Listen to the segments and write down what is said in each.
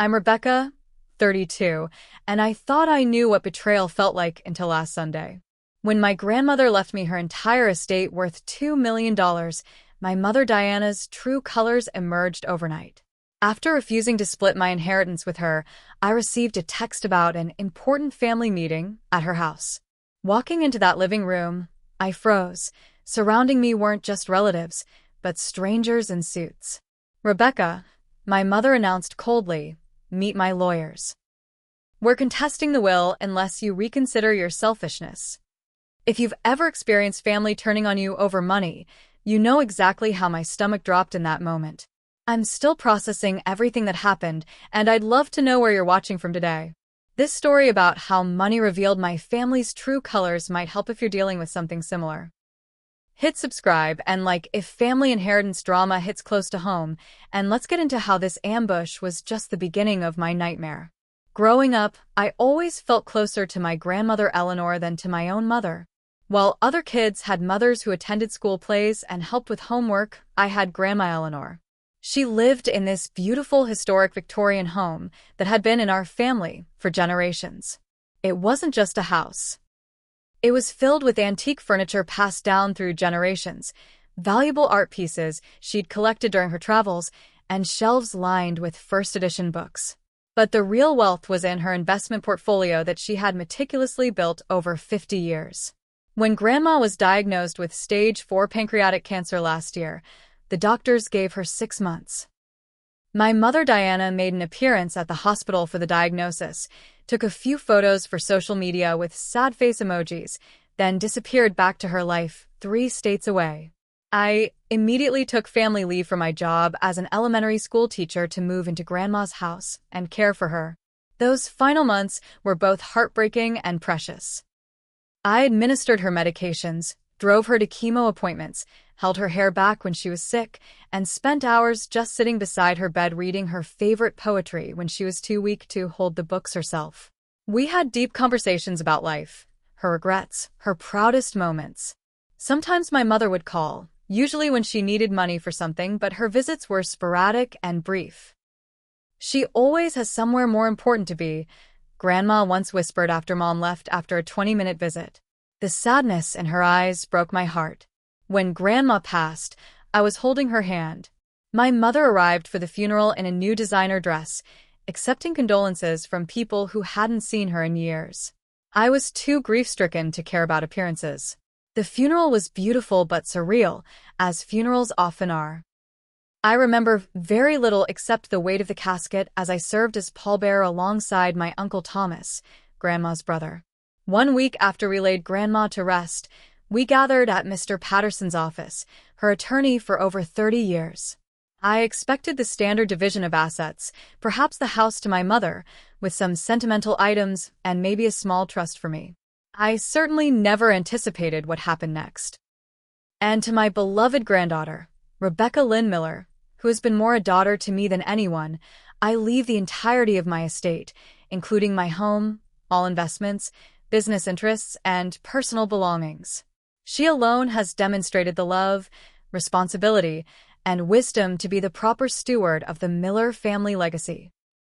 I'm Rebecca, 32, and I thought I knew what betrayal felt like until last Sunday. When my grandmother left me her entire estate worth $2 million, my mother Diana's true colors emerged overnight. After refusing to split my inheritance with her, I received a text about an important family meeting at her house. Walking into that living room, I froze. Surrounding me weren't just relatives, but strangers in suits. "Rebecca," my mother announced coldly, "meet my lawyers. We're contesting the will unless you reconsider your selfishness." If you've ever experienced family turning on you over money, you know exactly how my stomach dropped in that moment. I'm still processing everything that happened, and I'd love to know where you're watching from today. This story about how money revealed my family's true colors might help if you're dealing with something similar. Hit subscribe and like if family inheritance drama hits close to home, and let's get into how this ambush was just the beginning of my nightmare. Growing up, I always felt closer to my grandmother Eleanor than to my own mother. While other kids had mothers who attended school plays and helped with homework, I had Grandma Eleanor. She lived in this beautiful historic Victorian home that had been in our family for generations. It wasn't just a house. It was filled with antique furniture passed down through generations, valuable art pieces she'd collected during her travels, and shelves lined with first-edition books. But the real wealth was in her investment portfolio that she had meticulously built over 50 years. When Grandma was diagnosed with stage 4 pancreatic cancer last year, the doctors gave her 6 months. My mother Diana made an appearance at the hospital for the diagnosis, took a few photos for social media with sad face emojis, then disappeared back to her life 3 states away. I immediately took family leave from my job as an elementary school teacher to move into Grandma's house and care for her. Those final months were both heartbreaking and precious. I administered her medications, drove her to chemo appointments, held her hair back when she was sick, and spent hours just sitting beside her bed reading her favorite poetry when she was too weak to hold the books herself. We had deep conversations about life, her regrets, her proudest moments. Sometimes my mother would call, usually when she needed money for something, but her visits were sporadic and brief. "She always has somewhere more important to be," Grandma once whispered after Mom left after a 20-minute visit. The sadness in her eyes broke my heart. When Grandma passed, I was holding her hand. My mother arrived for the funeral in a new designer dress, accepting condolences from people who hadn't seen her in years. I was too grief-stricken to care about appearances. The funeral was beautiful but surreal, as funerals often are. I remember very little except the weight of the casket as I served as pallbearer alongside my Uncle Thomas, Grandma's brother. 1 week after we laid Grandma to rest, we gathered at Mr. Patterson's office, her attorney for over 30 years. I expected the standard division of assets, perhaps the house to my mother, with some sentimental items and maybe a small trust for me. I certainly never anticipated what happened next. And to my beloved granddaughter, Rebecca Lynn Miller, who has been more a daughter to me than anyone, I leave the entirety of my estate, including my home, all investments, business interests, and personal belongings. She alone has demonstrated the love, responsibility, and wisdom to be the proper steward of the Miller family legacy.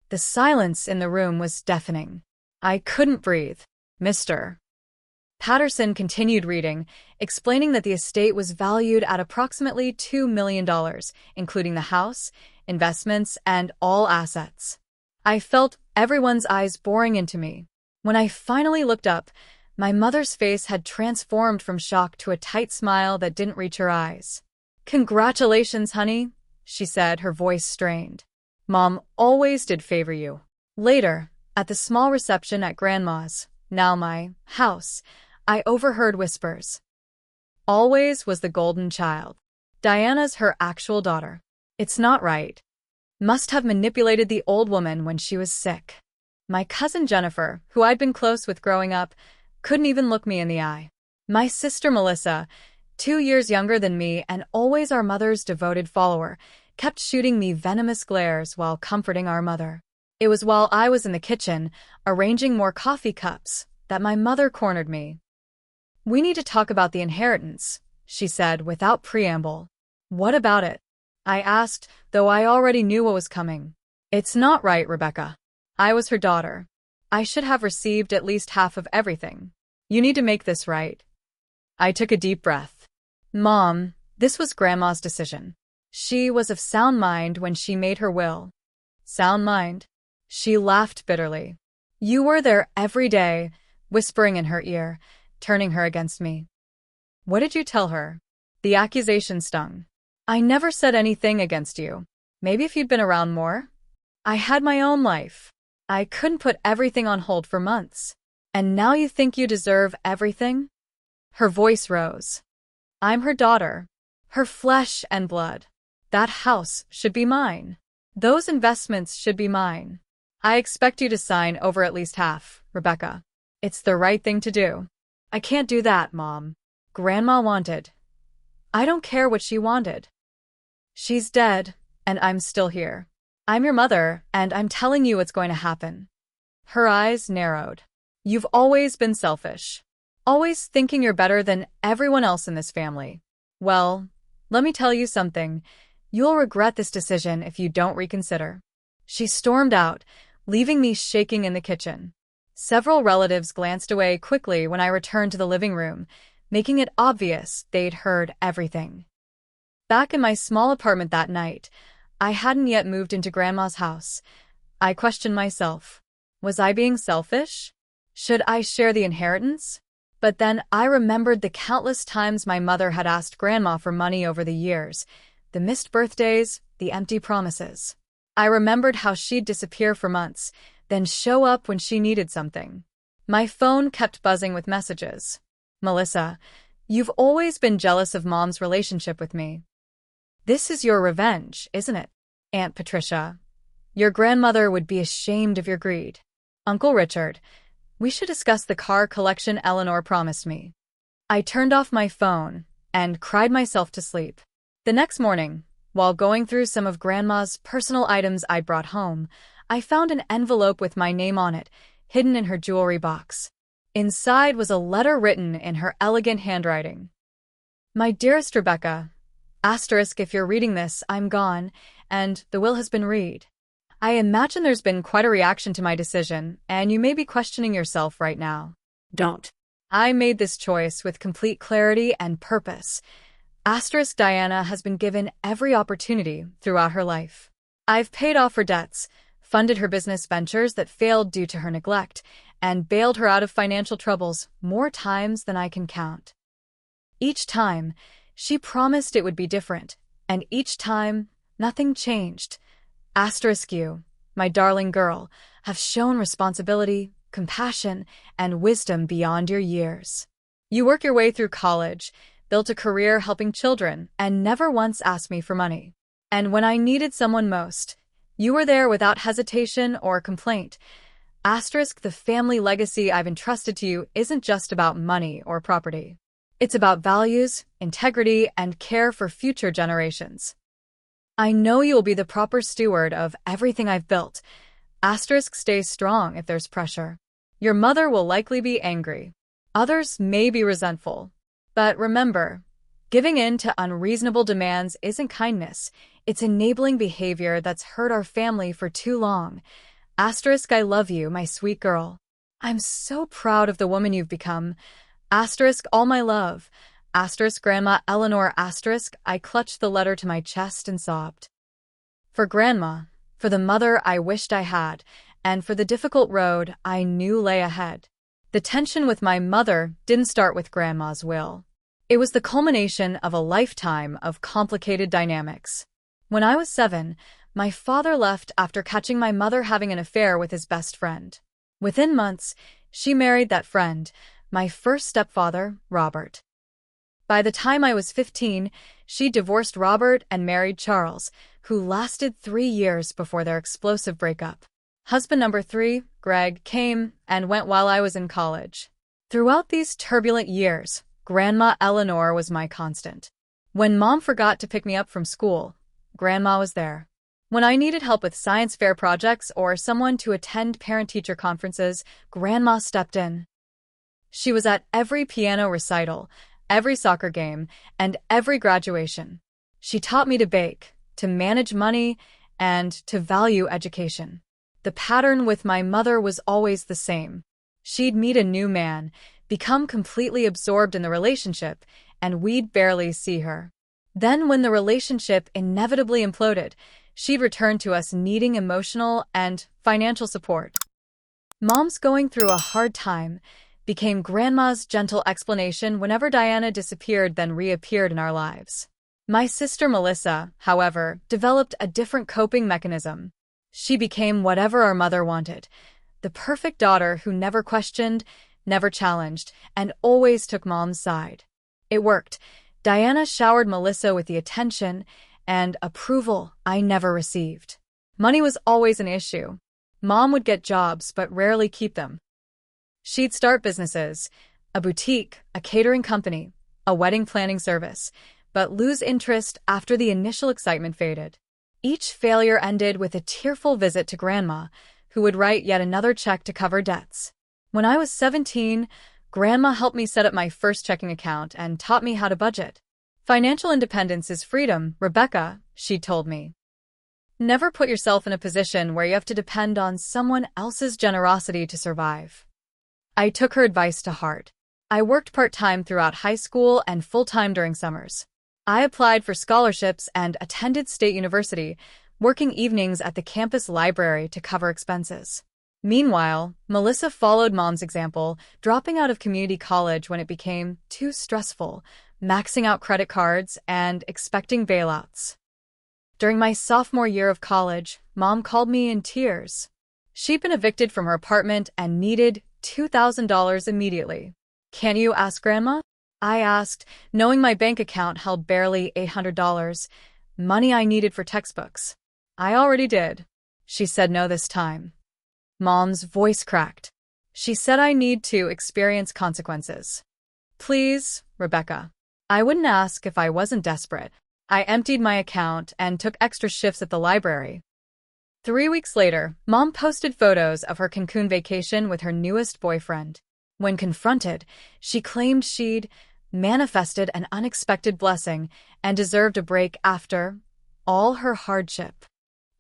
The silence in the room was deafening. I couldn't breathe. Mr. Patterson continued reading, explaining that the estate was valued at approximately $2 million, including the house, investments, and all assets. I felt everyone's eyes boring into me. When I finally looked up, my mother's face had transformed from shock to a tight smile that didn't reach her eyes. "Congratulations, honey," she said, her voice strained. "Mom always did favor you." Later, at the small reception at Grandma's, now my, house, I overheard whispers. "Always was the golden child. Diana's her actual daughter. It's not right. Must have manipulated the old woman when she was sick." My cousin Jennifer, who I'd been close with growing up, couldn't even look me in the eye. My sister Melissa, 2 years younger than me and always our mother's devoted follower, kept shooting me venomous glares while comforting our mother. It was while I was in the kitchen, arranging more coffee cups, that my mother cornered me. "We need to talk about the inheritance," she said without preamble. "What about it?" I asked, though I already knew what was coming. It's not right, Rebecca. I was her daughter. I should have received at least half of everything. You need to make this right. I took a deep breath. Mom, this was Grandma's decision. She was of sound mind when she made her will. Sound mind? She laughed bitterly. You were there every day, whispering in her ear, turning her against me. What did you tell her? The accusation stung. I never said anything against you. Maybe if you'd been around more? I had my own life. I couldn't put everything on hold for months. And now you think you deserve everything? Her voice rose. I'm her daughter. Her flesh and blood. That house should be mine. Those investments should be mine. I expect you to sign over at least half, Rebecca. It's the right thing to do. I can't do that, Mom. Grandma wanted. I don't care what she wanted. She's dead, and I'm still here. I'm your mother, and I'm telling you what's going to happen. Her eyes narrowed. You've always been selfish. Always thinking you're better than everyone else in this family. Well, let me tell you something. You'll regret this decision if you don't reconsider. She stormed out, leaving me shaking in the kitchen. Several relatives glanced away quickly when I returned to the living room, making it obvious they'd heard everything. Back in my small apartment that night, I hadn't yet moved into Grandma's house. I questioned myself. Was I being selfish? Should I share the inheritance? But then I remembered the countless times my mother had asked Grandma for money over the years, the missed birthdays, the empty promises. I remembered how she'd disappear for months, then show up when she needed something. My phone kept buzzing with messages. Melissa, you've always been jealous of Mom's relationship with me. This is your revenge, isn't it? Aunt Patricia, your grandmother would be ashamed of your greed. Uncle Richard, we should discuss the car collection Eleanor promised me. I turned off my phone and cried myself to sleep. The next morning, while going through some of Grandma's personal items I brought home, I found an envelope with my name on it, hidden in her jewelry box. Inside was a letter written in her elegant handwriting. My dearest Rebecca, asterisk if you're reading this, I'm gone, and the will has been read. I imagine there's been quite a reaction to my decision, and you may be questioning yourself right now. Don't. I made this choice with complete clarity and purpose. Asterisk Diana has been given every opportunity throughout her life. I've paid off her debts, funded her business ventures that failed due to her neglect, and bailed her out of financial troubles more times than I can count. Each time, she promised it would be different, and each time, nothing changed. Asterisk you, my darling girl, have shown responsibility, compassion, and wisdom beyond your years. You work your way through college, built a career helping children, and never once asked me for money. And when I needed someone most, you were there without hesitation or complaint. Asterisk the family legacy I've entrusted to you isn't just about money or property. It's about values, integrity, and care for future generations. I know you'll be the proper steward of everything I've built. Asterisk stay strong if there's pressure. Your mother will likely be angry. Others may be resentful. But remember, giving in to unreasonable demands isn't kindness. It's enabling behavior that's hurt our family for too long. Asterisk I love you, my sweet girl. I'm so proud of the woman you've become. Asterisk all my love. Asterisk Grandma Eleanor. Asterisk I clutched the letter to my chest and sobbed. For Grandma, for the mother I wished I had, and for the difficult road I knew lay ahead. The tension with my mother didn't start with Grandma's will. It was the culmination of a lifetime of complicated dynamics. When I was 7, my father left after catching my mother having an affair with his best friend. Within months, she married that friend, my first stepfather, Robert. By the time I was 15, she divorced Robert and married Charles, who lasted 3 years before their explosive breakup. Husband number 3, Greg, came and went while I was in college. Throughout these turbulent years, Grandma Eleanor was my constant. When Mom forgot to pick me up from school, Grandma was there. When I needed help with science fair projects or someone to attend parent-teacher conferences, Grandma stepped in. She was at every piano recital, every soccer game, and every graduation. She taught me to bake, to manage money, and to value education. The pattern with my mother was always the same. She'd meet a new man, become completely absorbed in the relationship, and we'd barely see her. Then, when the relationship inevitably imploded, she'd return to us needing emotional and financial support. Mom's going through a hard time became Grandma's gentle explanation whenever Diana disappeared then reappeared in our lives. My sister Melissa, however, developed a different coping mechanism. She became whatever our mother wanted, the perfect daughter who never questioned, never challenged, and always took Mom's side. It worked. Diana showered Melissa with the attention and approval I never received. Money was always an issue. Mom would get jobs but rarely keep them. She'd start businesses, a boutique, a catering company, a wedding planning service, but lose interest after the initial excitement faded. Each failure ended with a tearful visit to Grandma, who would write yet another check to cover debts. When I was 17, Grandma helped me set up my first checking account and taught me how to budget. Financial independence is freedom, Rebecca, she told me. Never put yourself in a position where you have to depend on someone else's generosity to survive. I took her advice to heart. I worked part-time throughout high school and full-time during summers. I applied for scholarships and attended state university, working evenings at the campus library to cover expenses. Meanwhile, Melissa followed Mom's example, dropping out of community college when it became too stressful, maxing out credit cards, and expecting bailouts. During my sophomore year of college, Mom called me in tears. She'd been evicted from her apartment and needed $2,000 immediately. "Can you ask Grandma?" I asked, knowing my bank account held barely $800, money I needed for textbooks. "I already did." She said no this time. Mom's voice cracked. She said I need to experience consequences. "Please, Rebecca." I wouldn't ask if I wasn't desperate. I emptied my account and took extra shifts at the library. 3 weeks later, Mom posted photos of her Cancun vacation with her newest boyfriend. When confronted, she claimed she'd manifested an unexpected blessing and deserved a break after all her hardship.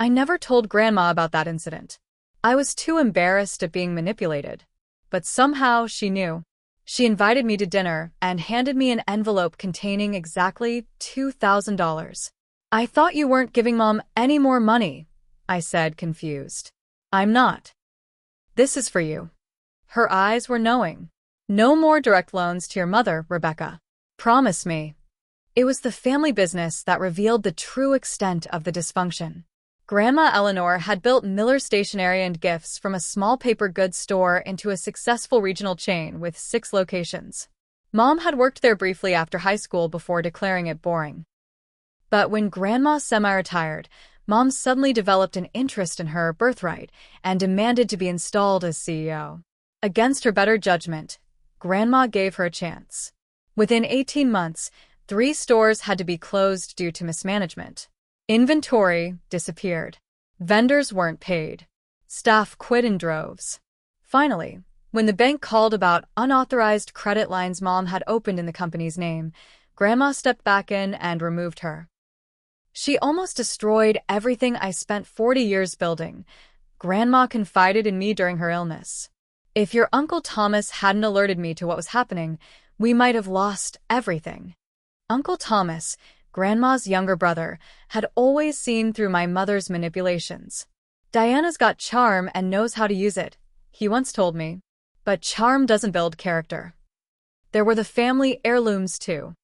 I never told Grandma about that incident. I was too embarrassed at being manipulated. But somehow she knew. She invited me to dinner and handed me an envelope containing exactly $2,000. "I thought you weren't giving Mom any more money," I said, confused. "I'm not. This is for you." Her eyes were knowing. "No more direct loans to your mother, Rebecca. Promise me." It was the family business that revealed the true extent of the dysfunction. Grandma Eleanor had built Miller Stationery and Gifts from a small paper goods store into a successful regional chain with 6 locations. Mom had worked there briefly after high school before declaring it boring. But when Grandma semi-retired, Mom suddenly developed an interest in her birthright and demanded to be installed as CEO. Against her better judgment, Grandma gave her a chance. Within 18 months, 3 stores had to be closed due to mismanagement. Inventory disappeared. Vendors weren't paid. Staff quit in droves. Finally, when the bank called about unauthorized credit lines Mom had opened in the company's name, Grandma stepped back in and removed her. "She almost destroyed everything I spent 40 years building," Grandma confided in me during her illness. "If your Uncle Thomas hadn't alerted me to what was happening, we might have lost everything." Uncle Thomas, Grandma's younger brother, had always seen through my mother's manipulations. "Diana's got charm and knows how to use it," he once told me. But charm doesn't build character. There were the family heirlooms too.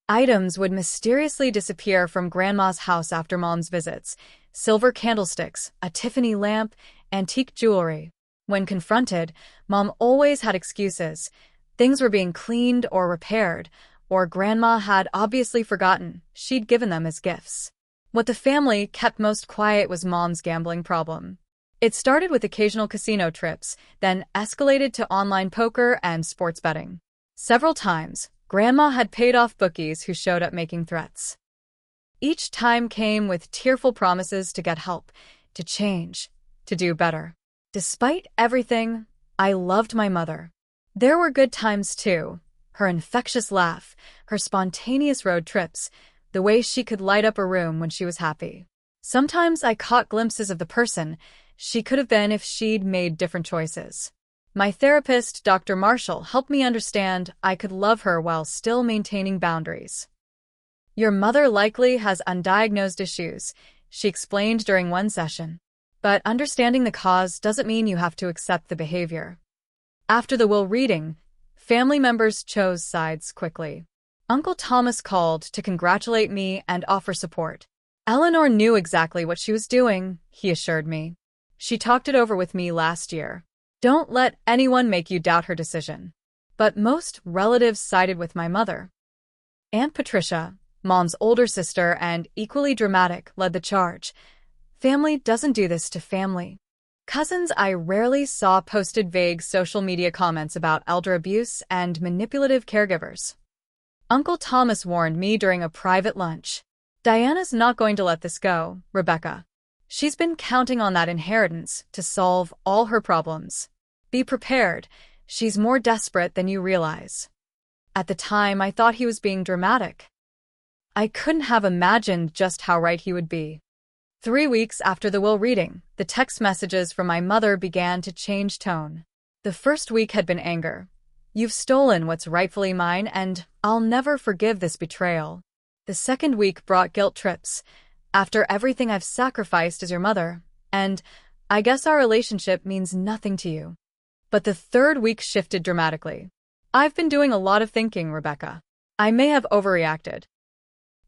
Items would mysteriously disappear from Grandma's house after Mom's visits: silver candlesticks, a Tiffany lamp, antique jewelry. When confronted, Mom always had excuses. Things were being cleaned or repaired, or Grandma had obviously forgotten she'd given them as gifts. What the family kept most quiet was Mom's gambling problem. It started with occasional casino trips, then escalated to online poker and sports betting. Several times, Grandma had paid off bookies who showed up making threats. Each time came with tearful promises to get help, to change, to do better. Despite everything, I loved my mother. There were good times too. Her infectious laugh, her spontaneous road trips, the way she could light up a room when she was happy. Sometimes I caught glimpses of the person she could have been if she'd made different choices. My therapist, Dr. Marshall, helped me understand I could love her while still maintaining boundaries. Your mother likely has undiagnosed issues, she explained during one session. But understanding the cause doesn't mean you have to accept the behavior. After the will reading, family members chose sides quickly. Uncle Thomas called to congratulate me and offer support. Eleanor knew exactly what she was doing, he assured me. She talked it over with me last year. Don't let anyone make you doubt her decision. But most relatives sided with my mother. Aunt Patricia, Mom's older sister and equally dramatic, led the charge. Family doesn't do this to family. Cousins I rarely saw posted vague social media comments about elder abuse and manipulative caregivers. Uncle Thomas warned me during a private lunch. Diana's not going to let this go, Rebecca. She's been counting on that inheritance to solve all her problems. Be prepared. She's more desperate than you realize. At the time, I thought he was being dramatic. I couldn't have imagined just how right he would be. 3 weeks after the will reading, the text messages from my mother began to change tone. The first week had been anger. You've stolen what's rightfully mine, and I'll never forgive this betrayal. The second week brought guilt trips. After everything I've sacrificed as your mother, and I guess our relationship means nothing to you. But the third week shifted dramatically. I've been doing a lot of thinking, Rebecca. I may have overreacted.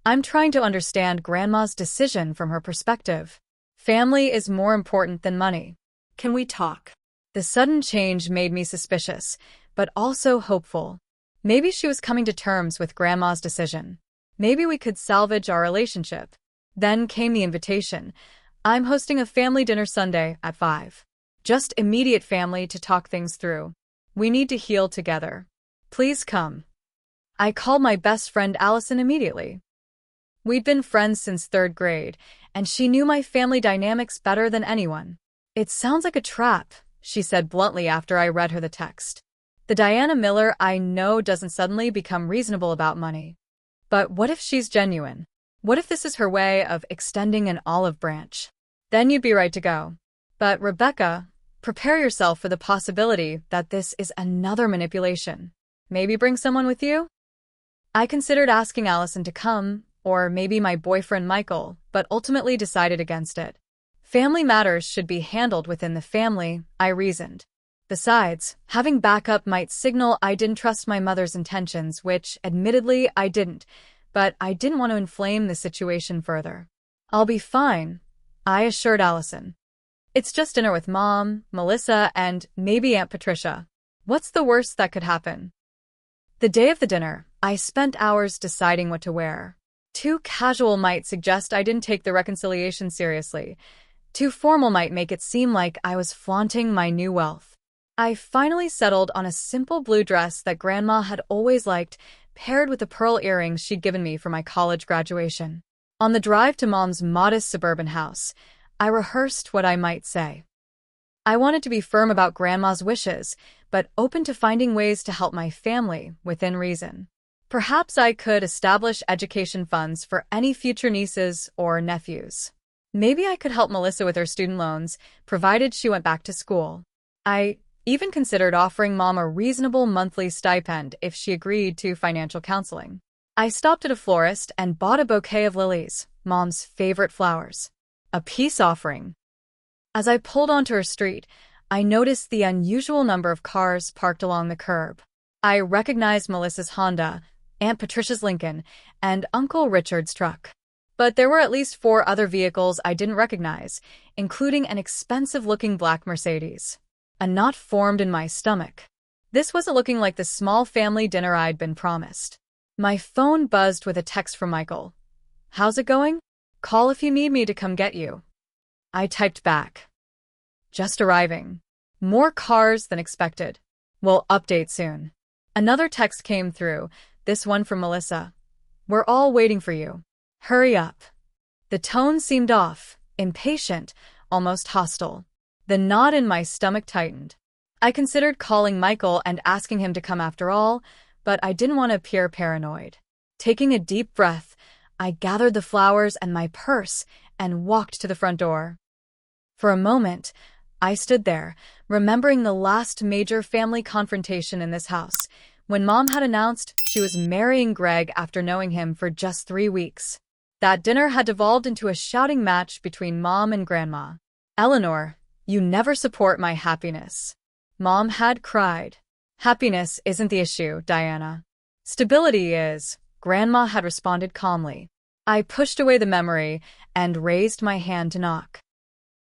I'm trying to understand Grandma's decision from her perspective. Family is more important than money. Can we talk? The sudden change made me suspicious, but also hopeful. Maybe she was coming to terms with Grandma's decision. Maybe we could salvage our relationship. Then came the invitation. I'm hosting a family dinner Sunday at 5. Just immediate family to talk things through. We need to heal together. Please come. I called my best friend Allison immediately. We'd been friends since 3rd grade, and she knew my family dynamics better than anyone. It sounds like a trap, she said bluntly after I read her the text. The Diana Miller I know doesn't suddenly become reasonable about money. But what if she's genuine? What if this is her way of extending an olive branch? Then you'd be right to go. But Rebecca, prepare yourself for the possibility that this is another manipulation. Maybe bring someone with you? I considered asking Allison to come, or maybe my boyfriend Michael, but ultimately decided against it. Family matters should be handled within the family, I reasoned. Besides, having backup might signal I didn't trust my mother's intentions, which, admittedly, I didn't, but I didn't want to inflame the situation further. I'll be fine, I assured Allison. It's just dinner with Mom, Melissa, and maybe Aunt Patricia. What's the worst that could happen? The day of the dinner, I spent hours deciding what to wear. Too casual might suggest I didn't take the reconciliation seriously. Too formal might make it seem like I was flaunting my new wealth. I finally settled on a simple blue dress that Grandma had always liked, paired with the pearl earrings she'd given me for my college graduation. On the drive to Mom's modest suburban house, I rehearsed what I might say. I wanted to be firm about Grandma's wishes, but open to finding ways to help my family within reason. Perhaps I could establish education funds for any future nieces or nephews. Maybe I could help Melissa with her student loans, provided she went back to school. I even considered offering Mom a reasonable monthly stipend if she agreed to financial counseling. I stopped at a florist and bought a bouquet of lilies, Mom's favorite flowers. A peace offering. As I pulled onto her street, I noticed the unusual number of cars parked along the curb. I recognized Melissa's Honda, Aunt Patricia's Lincoln, and Uncle Richard's truck. But there were at least 4 other vehicles I didn't recognize, including an expensive-looking black Mercedes. A knot formed in my stomach. This wasn't looking like the small family dinner I'd been promised. My phone buzzed with a text from Michael. How's it going? Call if you need me to come get you. I typed back. Just arriving. More cars than expected. We'll update soon. Another text came through, this one from Melissa. We're all waiting for you. Hurry up. The tone seemed off, impatient, almost hostile. The knot in my stomach tightened. I considered calling Michael and asking him to come after all, but I didn't want to appear paranoid. Taking a deep breath, I gathered the flowers and my purse and walked to the front door. For a moment, I stood there, remembering the last major family confrontation in this house, when Mom had announced she was marrying Greg after knowing him for just 3 weeks. That dinner had devolved into a shouting match between Mom and Grandma. "Eleanor, you never support my happiness," Mom had cried. "Happiness isn't the issue, Diana. Stability is," Grandma had responded calmly. I pushed away the memory and raised my hand to knock.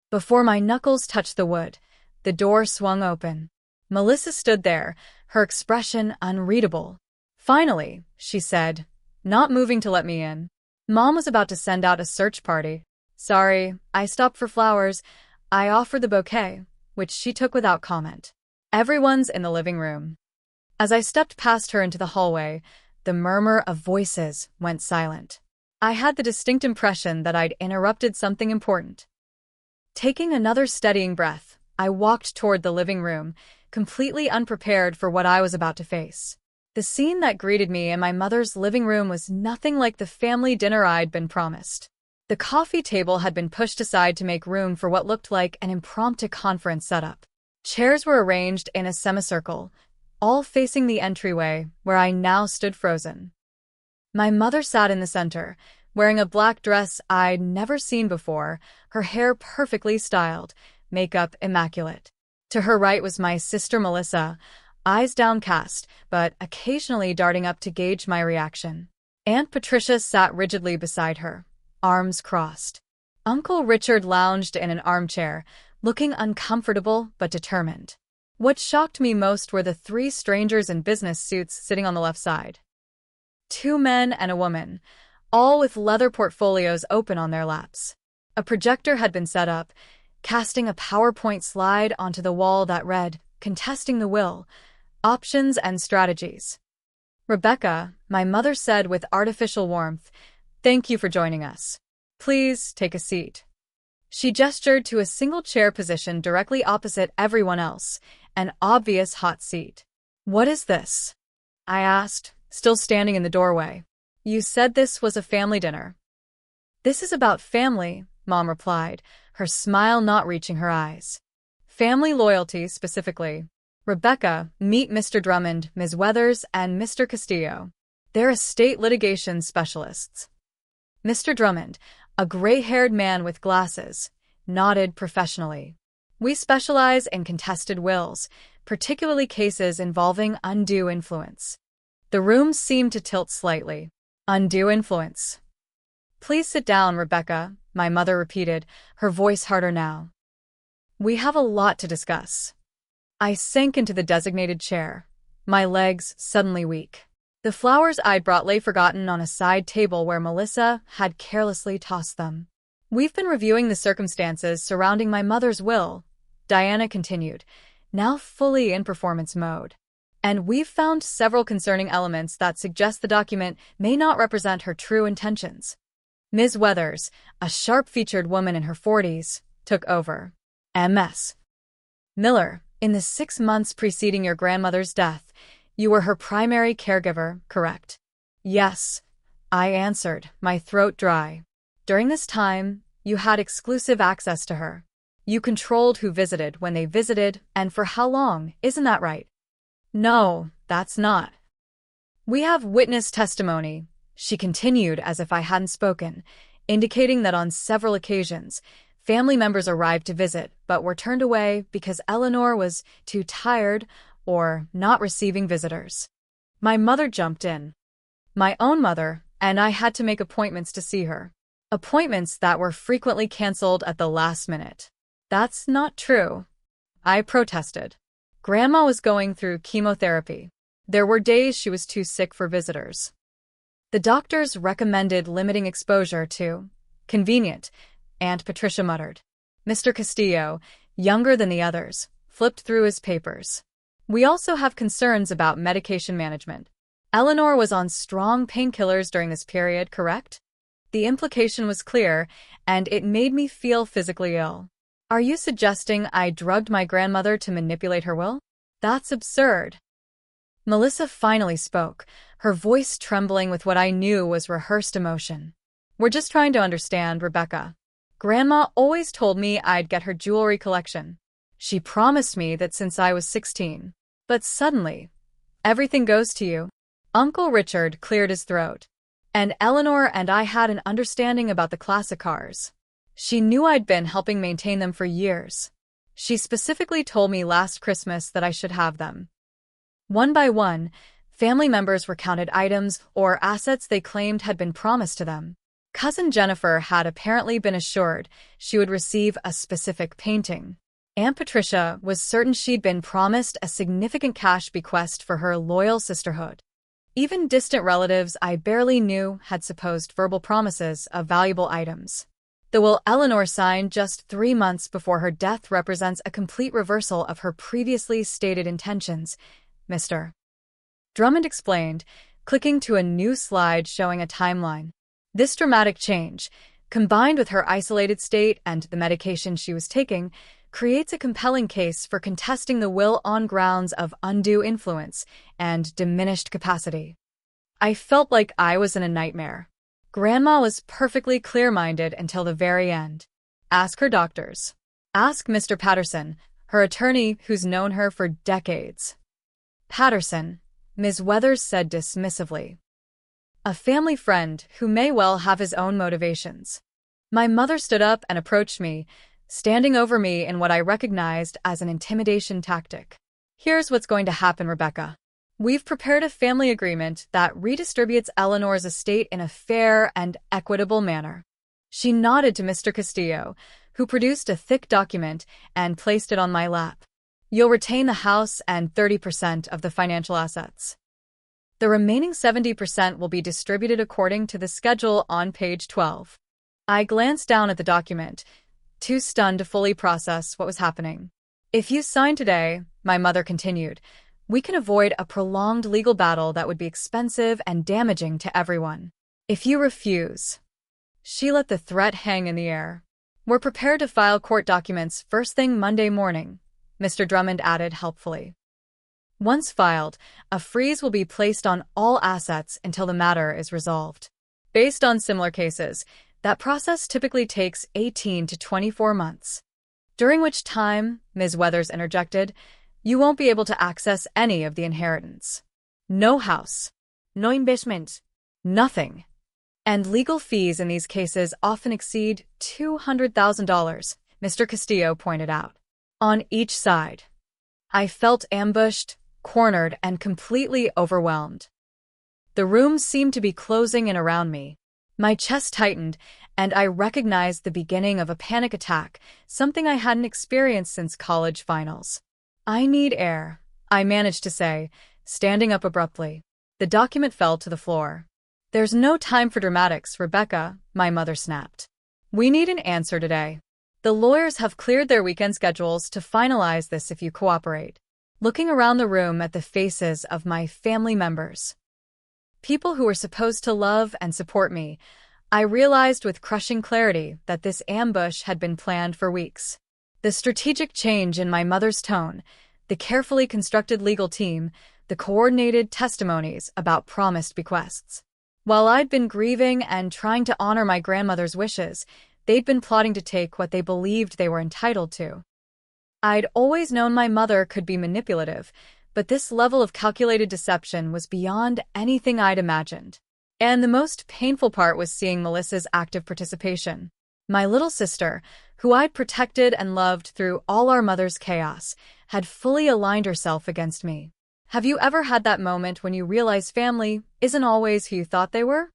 Before my knuckles touched the wood, the door swung open. Melissa stood there, her expression unreadable. "Finally," she said, not moving to let me in. Mom was about to send out a search party. "Sorry, I stopped for flowers." I offered the bouquet, which she took without comment. "Everyone's in the living room." As I stepped past her into the hallway, the murmur of voices went silent. I had the distinct impression that I'd interrupted something important. Taking another steadying breath, I walked toward the living room, completely unprepared for what I was about to face. The scene that greeted me in my mother's living room was nothing like the family dinner I'd been promised. The coffee table had been pushed aside to make room for what looked like an impromptu conference setup. Chairs were arranged in a semicircle, all facing the entryway, where I now stood frozen. My mother sat in the center, wearing a black dress I'd never seen before, her hair perfectly styled, makeup immaculate. To her right was my sister Melissa, eyes downcast, but occasionally darting up to gauge my reaction. Aunt Patricia sat rigidly beside her, arms crossed. Uncle Richard lounged in an armchair, looking uncomfortable but determined. What shocked me most were the 3 strangers in business suits sitting on the left side. 2 men and a woman, all with leather portfolios open on their laps. A projector had been set up, casting a PowerPoint slide onto the wall that read, "Contesting the Will, Options and Strategies." "Rebecca," my mother said with artificial warmth, "thank you for joining us. Please take a seat." She gestured to a single chair position directly opposite everyone else, an obvious hot seat. "What is this?" I asked, still standing in the doorway. "You said this was a family dinner." "This is about family," Mom replied, her smile not reaching her eyes. "Family loyalty, specifically. Rebecca, meet Mr. Drummond, Ms. Weathers, and Mr. Castillo. They're estate litigation specialists." Mr. Drummond, a gray-haired man with glasses, nodded professionally. "We specialize in contested wills, particularly cases involving undue influence." The room seemed to tilt slightly. "Undue influence." "Please sit down, Rebecca," my mother repeated, her voice harder now. "We have a lot to discuss." I sank into the designated chair, my legs suddenly weak. The flowers I'd brought lay forgotten on a side table where Melissa had carelessly tossed them. "We've been reviewing the circumstances surrounding my mother's will," Diana continued, now fully in performance mode. "And we've found several concerning elements that suggest the document may not represent her true intentions." Ms. Weathers, a sharp-featured woman in her 40s, took over. "Ms. Miller, in the 6 months preceding your grandmother's death, you were her primary caregiver, correct?" "Yes," I answered, my throat dry. "During this time, you had exclusive access to her. You controlled who visited, when they visited, and for how long, isn't that right?" "No, that's not." "We have witness testimony," she continued as if I hadn't spoken, indicating that on several occasions, family members arrived to visit but were turned away because Eleanor was too tired or not receiving visitors. My mother jumped in. My own mother, and I had to make appointments to see her. Appointments that were frequently canceled at the last minute. "That's not true," I protested. "Grandma was going through chemotherapy. There were days she was too sick for visitors. The doctors recommended limiting exposure to." "Convenient," Aunt Patricia muttered. Mr. Castillo, younger than the others, flipped through his papers. "We also have concerns about medication management. Eleanor was on strong painkillers during this period, correct?" The implication was clear, and it made me feel physically ill. "Are you suggesting I drugged my grandmother to manipulate her will?" "That's absurd." Melissa finally spoke, her voice trembling with what I knew was rehearsed emotion. "We're just trying to understand, Rebecca. Grandma always told me I'd get her jewelry collection. She promised me that since I was 16. But suddenly, everything goes to you. Uncle Richard cleared his throat. And Eleanor and I had an understanding about the classic cars. She knew I'd been helping maintain them for years. She specifically told me last Christmas that I should have them. One by one, family members recounted items or assets they claimed had been promised to them. Cousin Jennifer had apparently been assured she would receive a specific painting. Aunt Patricia was certain she'd been promised a significant cash bequest for her loyal sisterhood. Even distant relatives I barely knew had supposed verbal promises of valuable items. The will Eleanor signed just 3 months before her death represents a complete reversal of her previously stated intentions, Mr. Drummond explained, clicking to a new slide showing a timeline. This dramatic change, combined with her isolated state and the medication she was taking, creates a compelling case for contesting the will on grounds of undue influence and diminished capacity. I felt like I was in a nightmare. Grandma was perfectly clear-minded until the very end. Ask her doctors. Ask Mr. Patterson, her attorney who's known her for decades. Patterson, Ms. Weathers said dismissively. A family friend who may well have his own motivations. My mother stood up and approached me, standing over me in what I recognized as an intimidation tactic. Here's what's going to happen, Rebecca. We've prepared a family agreement that redistributes Eleanor's estate in a fair and equitable manner. She nodded to Mr. Castillo, who produced a thick document and placed it on my lap. You'll retain the house and 30% of the financial assets. The remaining 70% will be distributed according to the schedule on page 12. I glanced down at the document, too stunned to fully process what was happening. If you sign today, my mother continued, we can avoid a prolonged legal battle that would be expensive and damaging to everyone. If you refuse, she let the threat hang in the air. We're prepared to file court documents first thing Monday morning, Mr. Drummond added helpfully. Once filed, a freeze will be placed on all assets until the matter is resolved. Based on similar cases, that process typically takes 18 to 24 months. During which time, Ms. Weathers interjected, you won't be able to access any of the inheritance. No house. No investment. Nothing. And legal fees in these cases often exceed $200,000, Mr. Castillo pointed out. On each side. I felt ambushed, cornered, and completely overwhelmed. The room seemed to be closing in around me. My chest tightened, and I recognized the beginning of a panic attack, something I hadn't experienced since college finals. I need air, I managed to say, standing up abruptly. The document fell to the floor. There's no time for dramatics, Rebecca, my mother snapped. We need an answer today. The lawyers have cleared their weekend schedules to finalize this if you cooperate. Looking around the room at the faces of my family members, people who were supposed to love and support me, I realized with crushing clarity that this ambush had been planned for weeks. The strategic change in my mother's tone, the carefully constructed legal team, the coordinated testimonies about promised bequests. While I'd been grieving and trying to honor my grandmother's wishes, they'd been plotting to take what they believed they were entitled to. I'd always known my mother could be manipulative, but this level of calculated deception was beyond anything I'd imagined. And the most painful part was seeing Melissa's active participation. My little sister, who I'd protected and loved through all our mother's chaos, had fully aligned herself against me. Have you ever had that moment when you realize family isn't always who you thought they were?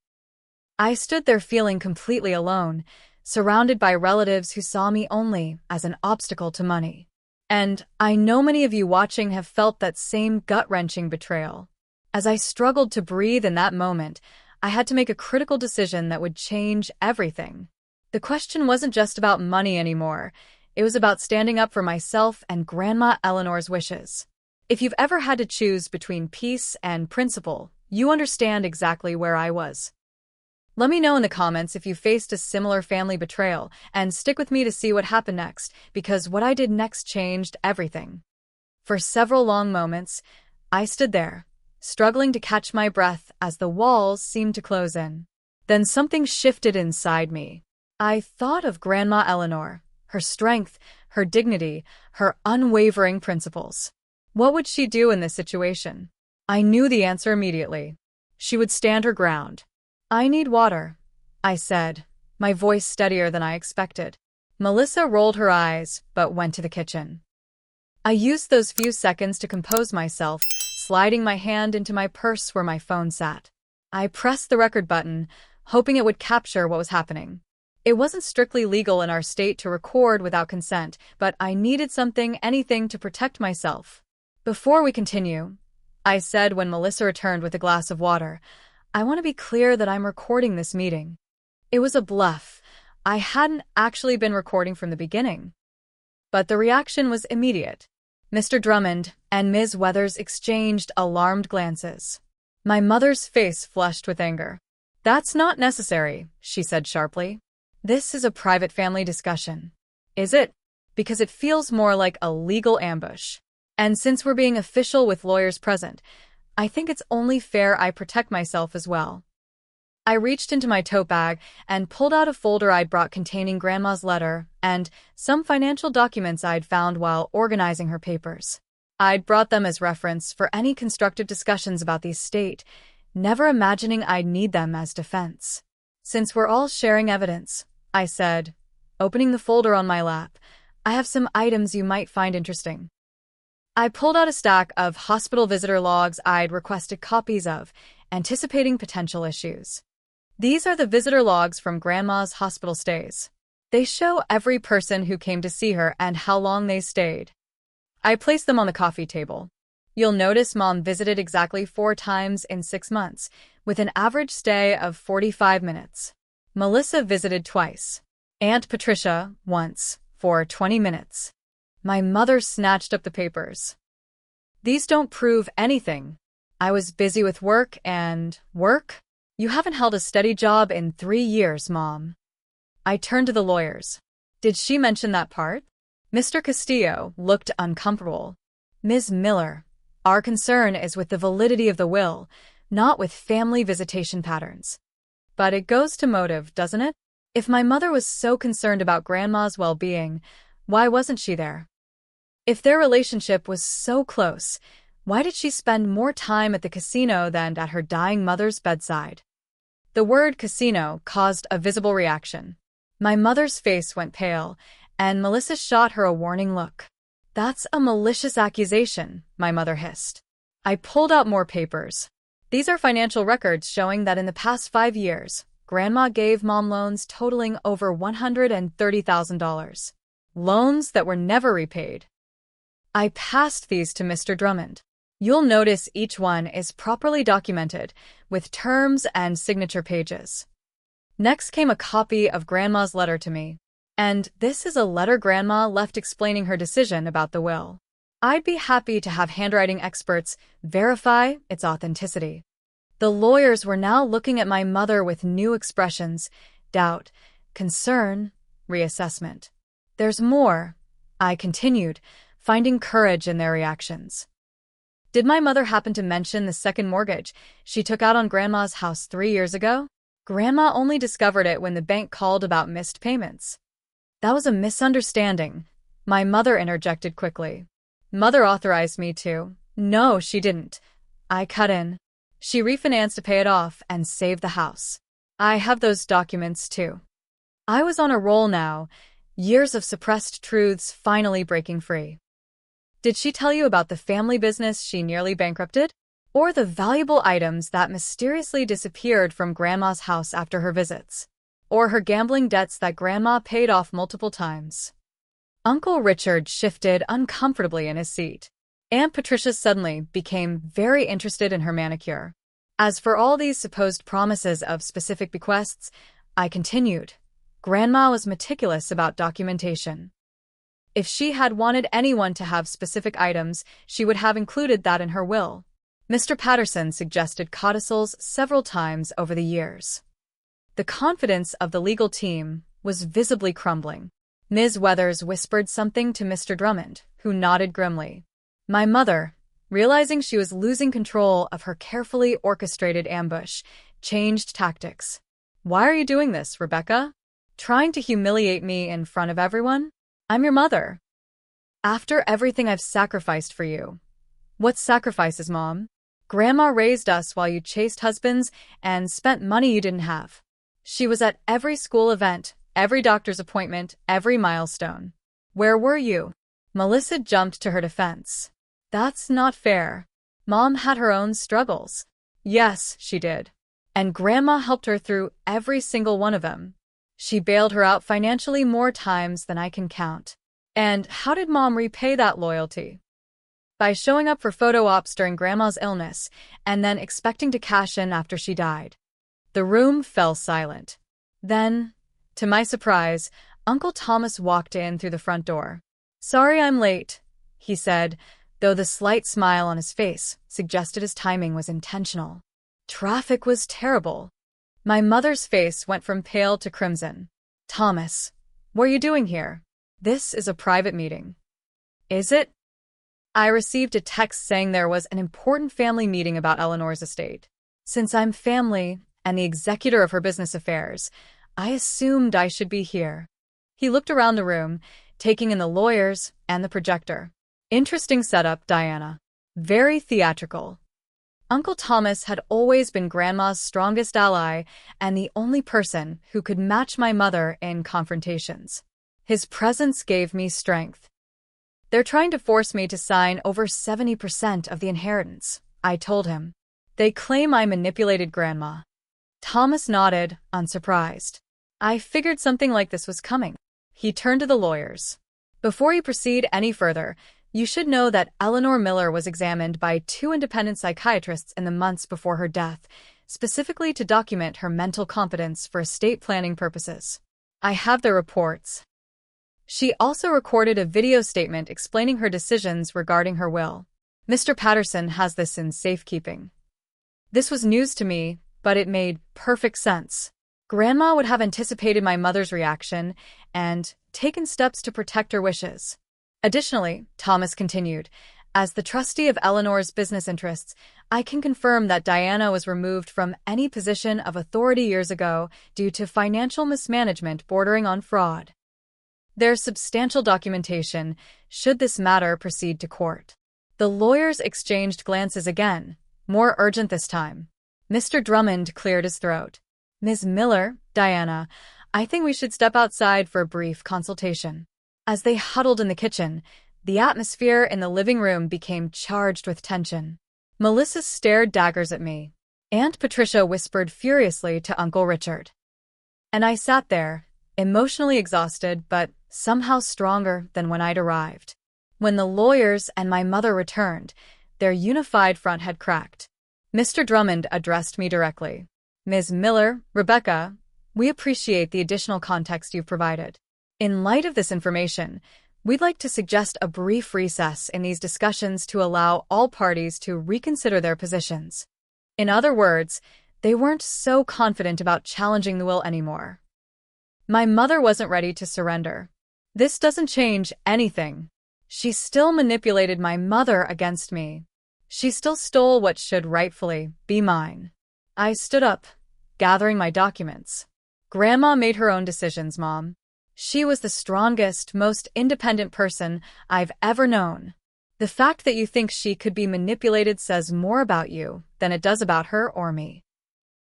I stood there feeling completely alone, surrounded by relatives who saw me only as an obstacle to money. And I know many of you watching have felt that same gut-wrenching betrayal. As I struggled to breathe in that moment, I had to make a critical decision that would change everything. The question wasn't just about money anymore. It was about standing up for myself and Grandma Eleanor's wishes. If you've ever had to choose between peace and principle, you understand exactly where I was. Let me know in the comments if you faced a similar family betrayal, and stick with me to see what happened next, because what I did next changed everything. For several long moments, I stood there, struggling to catch my breath as the walls seemed to close in. Then something shifted inside me. I thought of Grandma Eleanor, her strength, her dignity, her unwavering principles. What would she do in this situation? I knew the answer immediately. She would stand her ground. "I need water," I said, my voice steadier than I expected. Melissa rolled her eyes, but went to the kitchen. I used those few seconds to compose myself, sliding my hand into my purse where my phone sat. I pressed the record button, hoping it would capture what was happening. It wasn't strictly legal in our state to record without consent, but I needed anything to protect myself. "Before we continue," I said when Melissa returned with a glass of water, "I want to be clear that I'm recording this meeting." It was a bluff. I hadn't actually been recording from the beginning. But the reaction was immediate. Mr. Drummond and Ms. Weathers exchanged alarmed glances. My mother's face flushed with anger. "That's not necessary," she said sharply. "This is a private family discussion." "Is it?" "Because it feels more like a legal ambush. And since we're being official with lawyers present, I think it's only fair I protect myself as well." I reached into my tote bag and pulled out a folder I'd brought containing Grandma's letter and some financial documents I'd found while organizing her papers. I'd brought them as reference for any constructive discussions about the estate, never imagining I'd need them as defense. "Since we're all sharing evidence," I said, opening the folder on my lap, "I have some items you might find interesting." I pulled out a stack of hospital visitor logs I'd requested copies of, anticipating potential issues. These are the visitor logs from Grandma's hospital stays. They show every person who came to see her and how long they stayed. I placed them on the coffee table. You'll notice Mom visited exactly 4 times in 6 months, with an average stay of 45 minutes. Melissa visited twice. Aunt Patricia, once, for 20 minutes. My mother snatched up the papers. "These don't prove anything. I was busy with work and work? You haven't held a steady job in 3 years, Mom." I turned to the lawyers. "Did she mention that part?" Mr. Castillo looked uncomfortable. "Ms. Miller, our concern is with the validity of the will, not with family visitation patterns." "But it goes to motive, doesn't it? If my mother was so concerned about Grandma's well-being, why wasn't she there? If their relationship was so close, why did she spend more time at the casino than at her dying mother's bedside?" The word casino caused a visible reaction. My mother's face went pale, and Melissa shot her a warning look. "That's a malicious accusation," my mother hissed. I pulled out more papers. "These are financial records showing that in the past 5 years, Grandma gave Mom loans totaling over $130,000. Loans that were never repaid." I passed these to Mr. Drummond. "You'll notice each one is properly documented, with terms and signature pages." Next came a copy of Grandma's letter to me. And this is a letter Grandma left explaining her decision about the will. I'd be happy to have handwriting experts verify its authenticity. The lawyers were now looking at my mother with new expressions: doubt, concern, reassessment. "There's more," I continued, finding courage in their reactions. "Did my mother happen to mention the second mortgage she took out on Grandma's house 3 years ago? Grandma only discovered it when the bank called about missed payments." "That was a misunderstanding," my mother interjected quickly. "Mother authorized me to." "No, she didn't," I cut in. "She refinanced to pay it off and save the house. I have those documents too." I was on a roll now, years of suppressed truths finally breaking free. "Did she tell you about the family business she nearly bankrupted? Or the valuable items that mysteriously disappeared from Grandma's house after her visits? Or her gambling debts that Grandma paid off multiple times?" Uncle Richard shifted uncomfortably in his seat. Aunt Patricia suddenly became very interested in her manicure. "As for all these supposed promises of specific bequests," I continued, "Grandma was meticulous about documentation. If she had wanted anyone to have specific items, she would have included that in her will." Mr. Patterson suggested codicils several times over the years. The confidence of the legal team was visibly crumbling. Ms. Weathers whispered something to Mr. Drummond, who nodded grimly. My mother, realizing she was losing control of her carefully orchestrated ambush, changed tactics. "Why are you doing this, Rebecca?" Trying to humiliate me in front of everyone? I'm your mother. After everything I've sacrificed for you. What sacrifices, Mom? Grandma raised us while you chased husbands and spent money you didn't have. She was at every school event, every doctor's appointment, every milestone. Where were you? Melissa jumped to her defense. That's not fair. Mom had her own struggles. Yes, she did. And Grandma helped her through every single one of them. She bailed her out financially more times than I can count. And how did Mom repay that loyalty? By showing up for photo ops during Grandma's illness and then expecting to cash in after she died. The room fell silent. Then, to my surprise, Uncle Thomas walked in through the front door. Sorry I'm late, he said, though the slight smile on his face suggested his timing was intentional. Traffic was terrible. My mother's face went from pale to crimson. Thomas, what are you doing here? This is a private meeting. Is it? I received a text saying there was an important family meeting about Eleanor's estate. Since I'm family and the executor of her business affairs, I assumed I should be here. He looked around the room, taking in the lawyers and the projector. Interesting setup, Diana. Very theatrical. Uncle Thomas had always been Grandma's strongest ally and the only person who could match my mother in confrontations. His presence gave me strength. They're trying to force me to sign over 70% of the inheritance, I told him. They claim I manipulated Grandma. Thomas nodded, unsurprised. I figured something like this was coming. He turned to the lawyers. Before you proceed any further, you should know that Eleanor Miller was examined by 2 independent psychiatrists in the months before her death, specifically to document her mental competence for estate planning purposes. I have their reports. She also recorded a video statement explaining her decisions regarding her will. Mr. Patterson has this in safekeeping. This was news to me, but it made perfect sense. Grandma would have anticipated my mother's reaction and taken steps to protect her wishes. Additionally, Thomas continued, as the trustee of Eleanor's business interests, I can confirm that Diana was removed from any position of authority years ago due to financial mismanagement bordering on fraud. There's substantial documentation should this matter proceed to court. The lawyers exchanged glances again, more urgent this time. Mr. Drummond cleared his throat. Ms. Miller, Diana, I think we should step outside for a brief consultation. As they huddled in the kitchen, the atmosphere in the living room became charged with tension. Melissa stared daggers at me. Aunt Patricia whispered furiously to Uncle Richard. And I sat there, emotionally exhausted but somehow stronger than when I'd arrived. When the lawyers and my mother returned, their unified front had cracked. Mr. Drummond addressed me directly. Ms. Miller, Rebecca, we appreciate the additional context you've provided. In light of this information, we'd like to suggest a brief recess in these discussions to allow all parties to reconsider their positions. In other words, they weren't so confident about challenging the will anymore. My mother wasn't ready to surrender. This doesn't change anything. She still manipulated my mother against me. She still stole what should rightfully be mine. I stood up, gathering my documents. Grandma made her own decisions, Mom. She was the strongest, most independent person I've ever known. The fact that you think she could be manipulated says more about you than it does about her or me.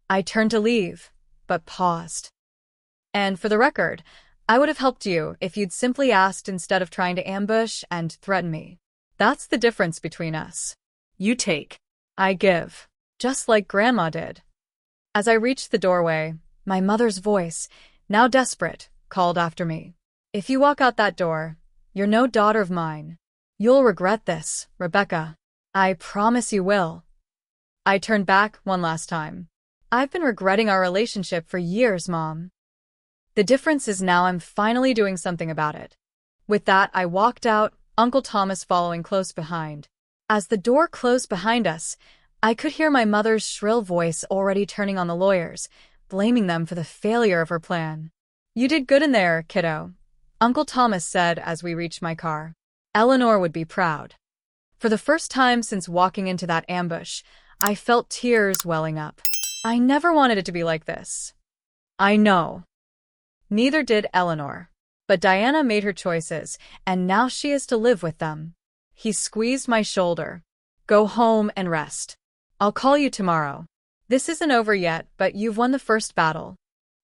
I turned to leave, but paused. And for the record, I would have helped you if you'd simply asked instead of trying to ambush and threaten me. That's the difference between us. You take. I give. Just like Grandma did. As I reached the doorway, my mother's voice, now desperate, called after me. If you walk out that door, you're no daughter of mine. You'll regret this, Rebecca. I promise you will. I turned back one last time. I've been regretting our relationship for years, Mom. The difference is now I'm finally doing something about it. With that, I walked out, Uncle Thomas following close behind. As the door closed behind us, I could hear my mother's shrill voice already turning on the lawyers, blaming them for the failure of her plan. You did good in there, kiddo, Uncle Thomas said as we reached my car. Eleanor would be proud. For the first time since walking into that ambush, I felt tears welling up. I never wanted it to be like this. I know. Neither did Eleanor. But Diana made her choices, and now she is to live with them. He squeezed my shoulder. Go home and rest. I'll call you tomorrow. This isn't over yet, but you've won the first battle.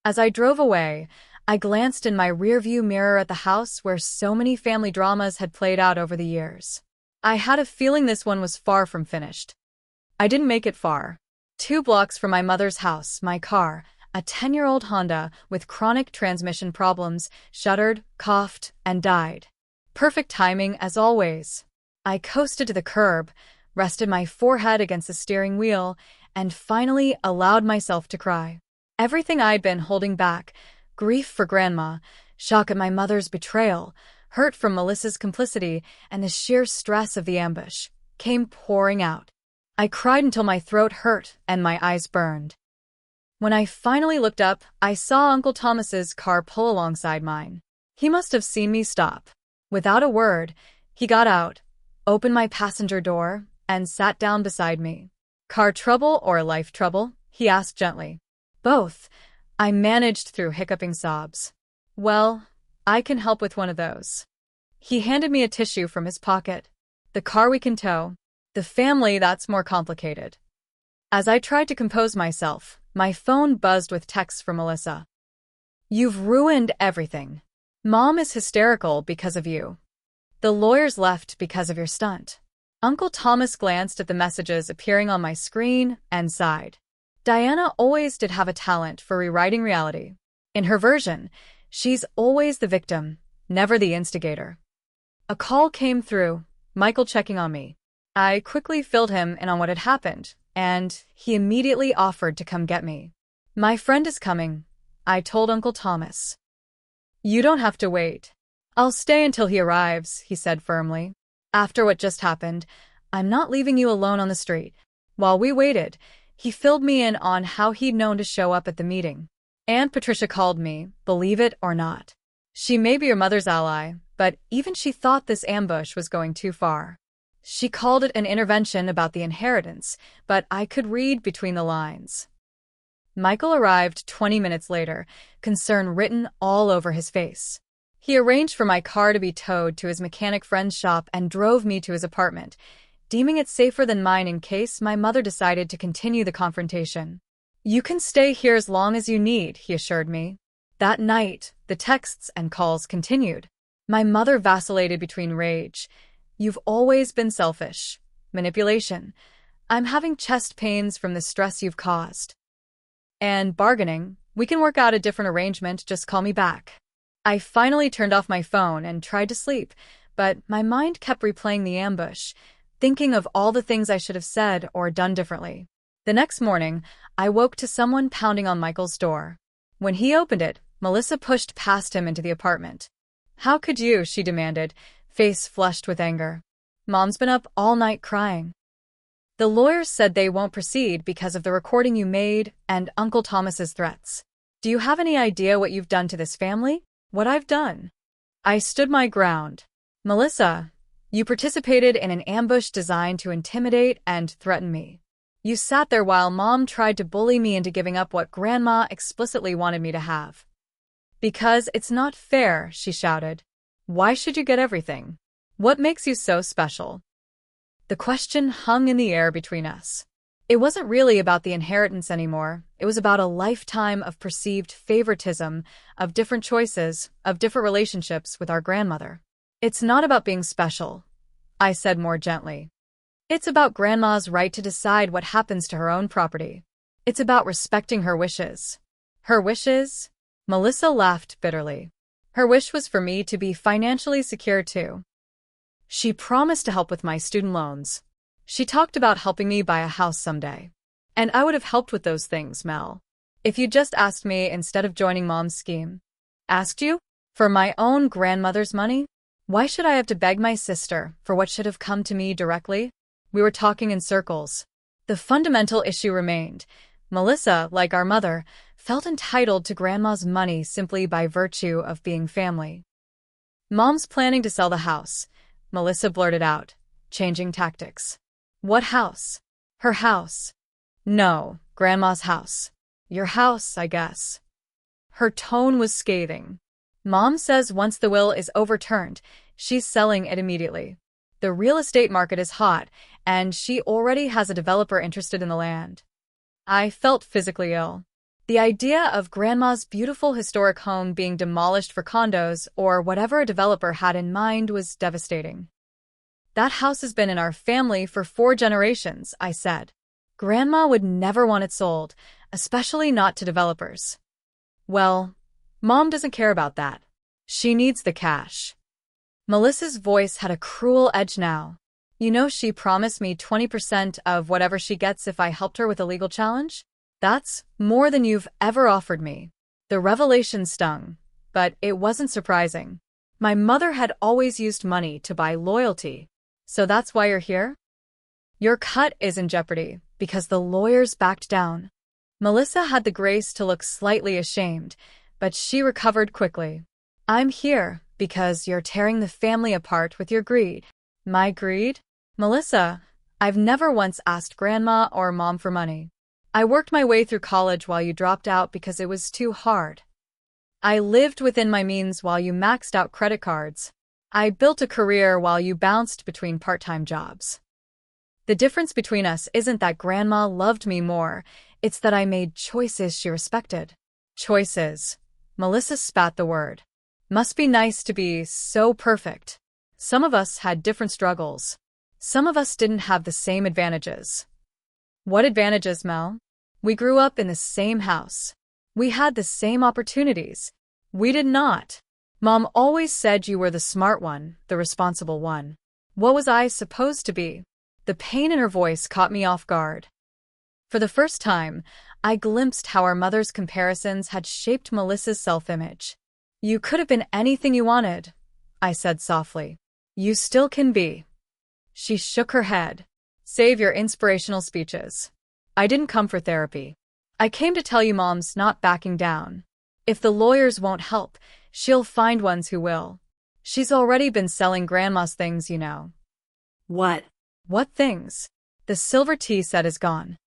As I drove away, I glanced in my rearview mirror at the house where so many family dramas had played out over the years. I had a feeling this one was far from finished. I didn't make it far. 2 blocks from my mother's house, my car, a 10-year-old Honda with chronic transmission problems, shuddered, coughed, and died. Perfect timing as always. I coasted to the curb, rested my forehead against the steering wheel, and finally allowed myself to cry. Everything I'd been holding back, grief for Grandma, shock at my mother's betrayal, hurt from Melissa's complicity, and the sheer stress of the ambush, came pouring out. I cried until my throat hurt and my eyes burned. When I finally looked up, I saw Uncle Thomas's car pull alongside mine. He must have seen me stop. Without a word, he got out, opened my passenger door, and sat down beside me. Car trouble or life trouble? He asked gently. Both. I managed through hiccuping sobs. Well, I can help with one of those. He handed me a tissue from his pocket. The car we can tow. The family, that's more complicated. As I tried to compose myself, my phone buzzed with texts from Melissa. You've ruined everything. Mom is hysterical because of you. The lawyers left because of your stunt. Uncle Thomas glanced at the messages appearing on my screen and sighed. Diana always did have a talent for rewriting reality. In her version, she's always the victim, never the instigator. A call came through, Michael checking on me. I quickly filled him in on what had happened, and he immediately offered to come get me. My friend is coming, I told Uncle Thomas. You don't have to wait. I'll stay until he arrives, he said firmly. After what just happened, I'm not leaving you alone on the street. While we waited, he filled me in on how he'd known to show up at the meeting. Aunt Patricia called me, believe it or not. She may be your mother's ally, but even she thought this ambush was going too far. She called it an intervention about the inheritance, but I could read between the lines. Michael arrived 20 minutes later, concern written all over his face. He arranged for my car to be towed to his mechanic friend's shop and drove me to his apartment, deeming it safer than mine in case my mother decided to continue the confrontation. You can stay here as long as you need, he assured me. That night, the texts and calls continued. My mother vacillated between rage. You've always been selfish. Manipulation. I'm having chest pains from the stress you've caused. And bargaining. We can work out a different arrangement, just call me back. I finally turned off my phone and tried to sleep, but my mind kept replaying the ambush, thinking of all the things I should have said or done differently. The next morning, I woke to someone pounding on Michael's door. When he opened it, Melissa pushed past him into the apartment. How could you? She demanded, face flushed with anger. Mom's been up all night crying. The lawyers said they won't proceed because of the recording you made and Uncle Thomas's threats. Do you have any idea what you've done to this family? What I've done? I stood my ground. Melissa, you participated in an ambush designed to intimidate and threaten me. You sat there while Mom tried to bully me into giving up what Grandma explicitly wanted me to have. Because it's not fair, she shouted. Why should you get everything? What makes you so special? The question hung in the air between us. It wasn't really about the inheritance anymore. It was about a lifetime of perceived favoritism, of different choices, of different relationships with our grandmother. It's not about being special, I said more gently. It's about Grandma's right to decide what happens to her own property. It's about respecting her wishes. Her wishes? Melissa laughed bitterly. Her wish was for me to be financially secure too. She promised to help with my student loans. She talked about helping me buy a house someday. And I would have helped with those things, Mel. If you'd just asked me instead of joining Mom's scheme. Asked you? For my own grandmother's money? Why should I have to beg my sister for what should have come to me directly? We were talking in circles. The fundamental issue remained. Melissa, like our mother, felt entitled to Grandma's money simply by virtue of being family. Mom's planning to sell the house, Melissa blurted out, changing tactics. What house? Her house. No, Grandma's house. Your house, I guess. Her tone was scathing. Mom says once the will is overturned, she's selling it immediately. The real estate market is hot, and she already has a developer interested in the land. I felt physically ill. The idea of Grandma's beautiful historic home being demolished for condos or whatever a developer had in mind was devastating. That house has been in our family for 4 generations, I said. Grandma would never want it sold, especially not to developers. Well, Mom doesn't care about that. She needs the cash. Melissa's voice had a cruel edge now. You know she promised me 20% of whatever she gets if I helped her with a legal challenge? That's more than you've ever offered me. The revelation stung, but it wasn't surprising. My mother had always used money to buy loyalty. So that's why you're here? Your cut is in jeopardy because the lawyers backed down. Melissa had the grace to look slightly ashamed, but she recovered quickly. I'm here because you're tearing the family apart with your greed. My greed? Melissa, I've never once asked Grandma or Mom for money. I worked my way through college while you dropped out because it was too hard. I lived within my means while you maxed out credit cards. I built a career while you bounced between part-time jobs. The difference between us isn't that Grandma loved me more, it's that I made choices she respected. Choices. Melissa spat the word. Must be nice to be so perfect. Some of us had different struggles. Some of us didn't have the same advantages. What advantages, Mel? We grew up in the same house. We had the same opportunities. We did not. Mom always said you were the smart one, the responsible one. What was I supposed to be? The pain in her voice caught me off guard. For the first time, I glimpsed how our mother's comparisons had shaped Melissa's self-image. You could have been anything you wanted, I said softly. You still can be. She shook her head. Save your inspirational speeches. I didn't come for therapy. I came to tell you Mom's not backing down. If the lawyers won't help, she'll find ones who will. She's already been selling Grandma's things, you know. What? What things? The silver tea set is gone.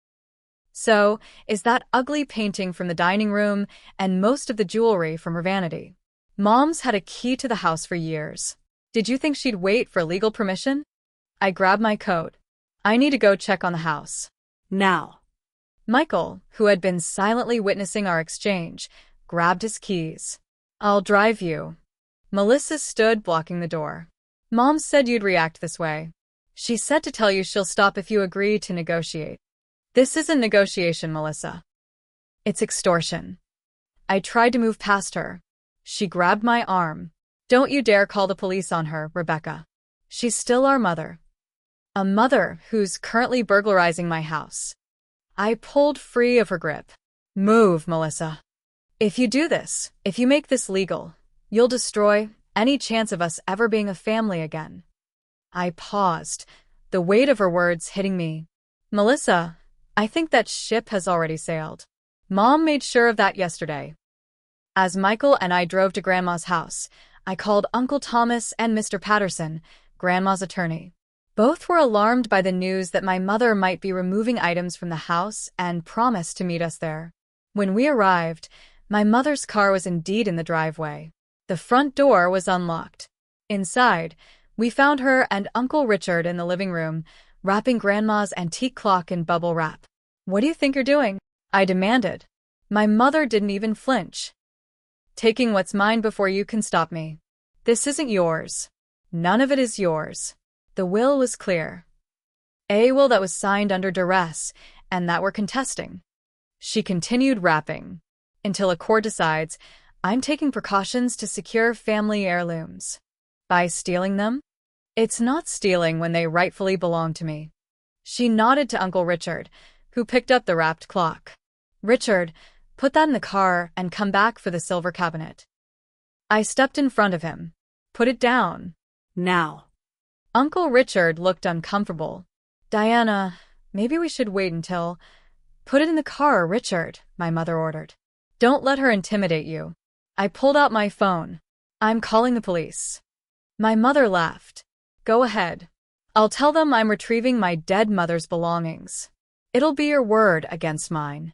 So, is that ugly painting from the dining room and most of the jewelry from her vanity. Mom's had a key to the house for years. Did you think she'd wait for legal permission? I grabbed my coat. I need to go check on the house. Now. Michael, who had been silently witnessing our exchange, grabbed his keys. I'll drive you. Melissa stood blocking the door. Mom said you'd react this way. She said to tell you she'll stop if you agree to negotiate. This isn't negotiation, Melissa. It's extortion. I tried to move past her. She grabbed my arm. Don't you dare call the police on her, Rebecca. She's still our mother. A mother who's currently burglarizing my house. I pulled free of her grip. Move, Melissa. If you do this, if you make this legal, you'll destroy any chance of us ever being a family again. I paused, the weight of her words hitting me. Melissa, I think that ship has already sailed. Mom made sure of that yesterday. As Michael and I drove to Grandma's house, I called Uncle Thomas and Mr. Patterson, Grandma's attorney. Both were alarmed by the news that my mother might be removing items from the house and promised to meet us there. When we arrived, my mother's car was indeed in the driveway. The front door was unlocked. Inside, we found her and Uncle Richard in the living room, wrapping Grandma's antique clock in bubble wrap. What do you think you're doing? I demanded. My mother didn't even flinch. Taking what's mine before you can stop me. This isn't yours. None of it is yours. The will was clear. A will that was signed under duress, and that we're contesting. She continued rapping. Until a court decides, I'm taking precautions to secure family heirlooms. By stealing them? It's not stealing when they rightfully belong to me. She nodded to Uncle Richard, who picked up the wrapped clock. Richard, put that in the car and come back for the silver cabinet. I stepped in front of him. Put it down. Now. Uncle Richard looked uncomfortable. Diana, maybe we should wait until... Put it in the car, Richard, my mother ordered. Don't let her intimidate you. I pulled out my phone. I'm calling the police. My mother laughed. Go ahead. I'll tell them I'm retrieving my dead mother's belongings. It'll be your word against mine.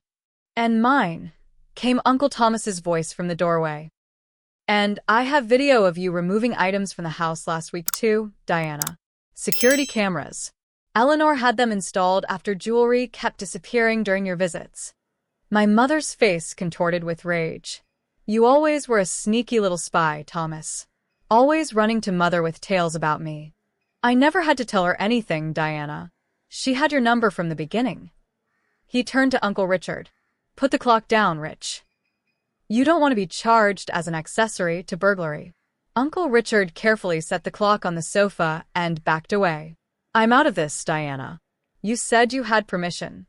And mine, came Uncle Thomas's voice from the doorway. And I have video of you removing items from the house last week too, Diana. Security cameras. Eleanor had them installed after jewelry kept disappearing during your visits. My mother's face contorted with rage. You always were a sneaky little spy, Thomas. Always running to Mother with tales about me. I never had to tell her anything, Diana. She had your number from the beginning. He turned to Uncle Richard. Put the clock down, Rich. You don't want to be charged as an accessory to burglary. Uncle Richard carefully set the clock on the sofa and backed away. I'm out of this, Diana. You said you had permission.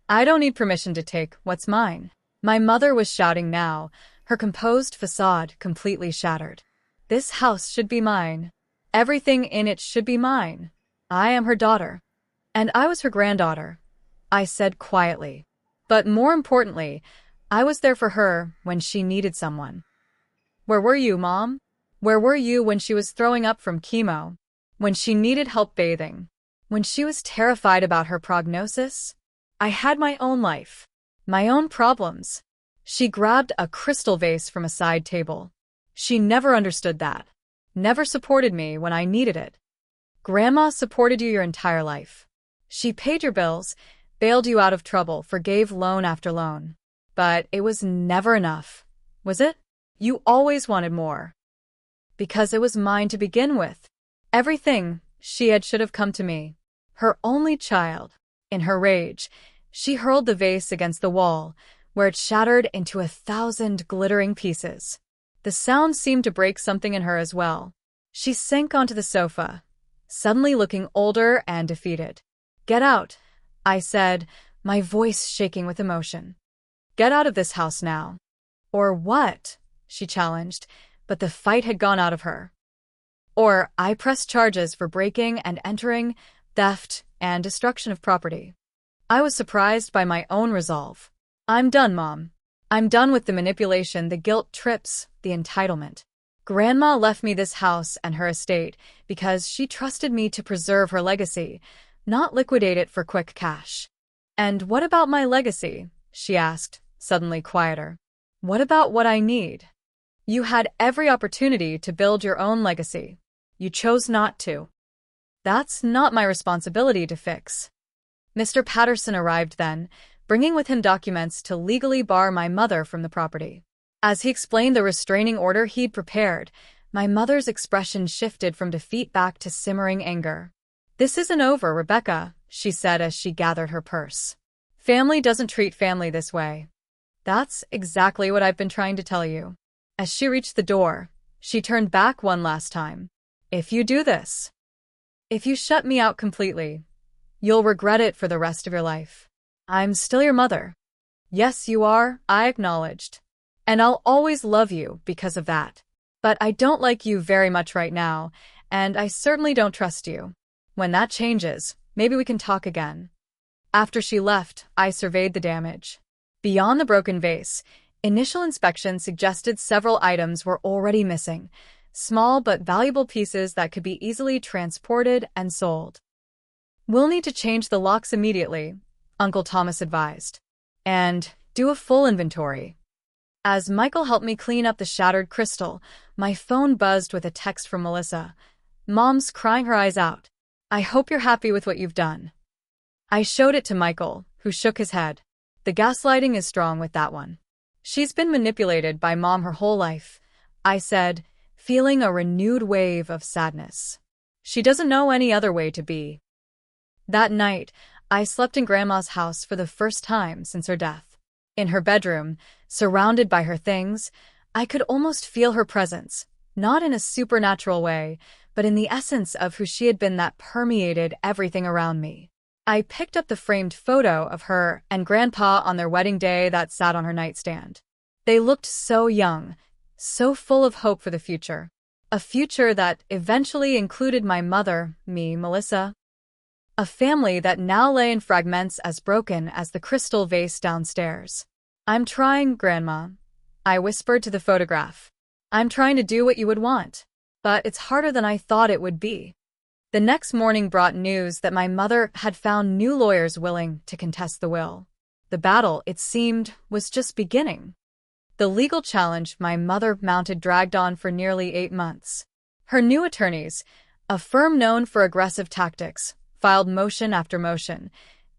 I don't need permission to take what's mine. My mother was shouting now, her composed facade completely shattered. This house should be mine. Everything in it should be mine. I am her daughter. And I was her granddaughter, I said quietly. But more importantly, I was there for her when she needed someone. Where were you, Mom? Where were you when she was throwing up from chemo? When she needed help bathing? When she was terrified about her prognosis? I had my own life. My own problems. She grabbed a crystal vase from a side table. She never understood that. Never supported me when I needed it. Grandma supported you your entire life. She paid your bills, bailed you out of trouble, forgave loan after loan. But it was never enough, was it? You always wanted more. Because it was mine to begin with. Everything she had should have come to me. Her only child. In her rage, she hurled the vase against the wall, where it shattered into 1,000 glittering pieces. The sound seemed to break something in her as well. She sank onto the sofa, suddenly looking older and defeated. Get out, I said, my voice shaking with emotion. Get out of this house now. Or what? She challenged, but the fight had gone out of her. Or I press charges for breaking and entering, theft, and destruction of property. I was surprised by my own resolve. I'm done, Mom. I'm done with the manipulation, the guilt trips, the entitlement. Grandma left me this house and her estate because she trusted me to preserve her legacy, not liquidate it for quick cash. And what about my legacy? She asked, suddenly quieter. What about what I need? You had every opportunity to build your own legacy. You chose not to. That's not my responsibility to fix. Mr. Patterson arrived then, bringing with him documents to legally bar my mother from the property. As he explained the restraining order he'd prepared, my mother's expression shifted from defeat back to simmering anger. This isn't over, Rebecca, she said as she gathered her purse. Family doesn't treat family this way. That's exactly what I've been trying to tell you. As she reached the door, she turned back one last time. If you do this, if you shut me out completely, you'll regret it for the rest of your life. I'm still your mother. Yes, you are, I acknowledged. And I'll always love you because of that. But I don't like you very much right now, and I certainly don't trust you. When that changes, maybe we can talk again. After she left, I surveyed the damage. Beyond the broken vase, initial inspection suggested several items were already missing, small but valuable pieces that could be easily transported and sold. We'll need to change the locks immediately, Uncle Thomas advised. And do a full inventory. As Michael helped me clean up the shattered crystal, my phone buzzed with a text from Melissa. Mom's crying her eyes out. I hope you're happy with what you've done. I showed it to Michael, who shook his head. The gaslighting is strong with that one. She's been manipulated by Mom her whole life, I said, feeling a renewed wave of sadness. She doesn't know any other way to be. That night, I slept in Grandma's house for the first time since her death. In her bedroom, surrounded by her things, I could almost feel her presence, not in a supernatural way, but in the essence of who she had been that permeated everything around me. I picked up the framed photo of her and Grandpa on their wedding day that sat on her nightstand. They looked so young, so full of hope for the future. A future that eventually included my mother, me, Melissa. A family that now lay in fragments as broken as the crystal vase downstairs. I'm trying, Grandma, I whispered to the photograph. I'm trying to do what you would want. But it's harder than I thought it would be. The next morning brought news that my mother had found new lawyers willing to contest the will. The battle, it seemed, was just beginning. The legal challenge my mother mounted dragged on for nearly 8 months. Her new attorneys, a firm known for aggressive tactics, filed motion after motion,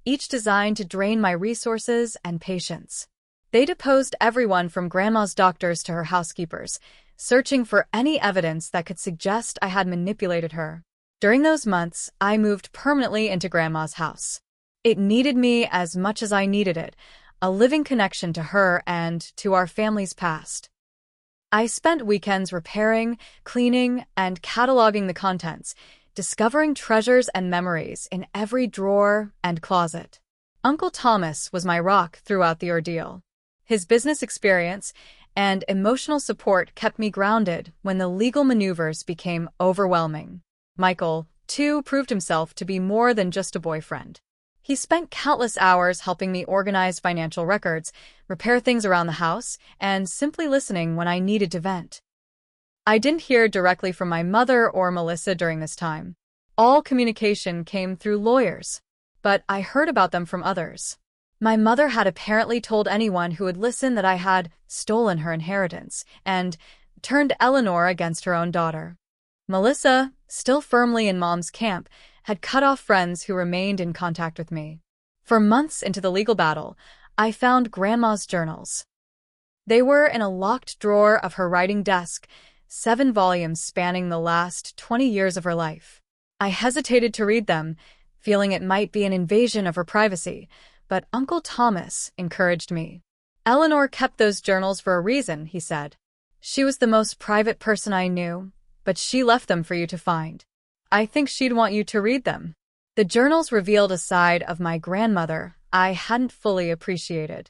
each designed to drain my resources and patience. They deposed everyone from Grandma's doctors to her housekeepers, searching for any evidence that could suggest I had manipulated her. During those months, I moved permanently into Grandma's house. It needed me as much as I needed it, a living connection to her and to our family's past. I spent weekends repairing, cleaning, and cataloging the contents, discovering treasures and memories in every drawer and closet. Uncle Thomas was my rock throughout the ordeal. His business experience and emotional support kept me grounded when the legal maneuvers became overwhelming. Michael, too, proved himself to be more than just a boyfriend. He spent countless hours helping me organize financial records, repair things around the house, and simply listening when I needed to vent. I didn't hear directly from my mother or Melissa during this time. All communication came through lawyers, but I heard about them from others. My mother had apparently told anyone who would listen that I had stolen her inheritance and turned Eleanor against her own daughter. Melissa, still firmly in Mom's camp, had cut off friends who remained in contact with me. For months into the legal battle, I found Grandma's journals. They were in a locked drawer of her writing desk, 7 volumes spanning the last 20 years of her life. I hesitated to read them, feeling it might be an invasion of her privacy, but Uncle Thomas encouraged me. Eleanor kept those journals for a reason, he said. She was the most private person I knew, but she left them for you to find. I think she'd want you to read them. The journals revealed a side of my grandmother I hadn't fully appreciated.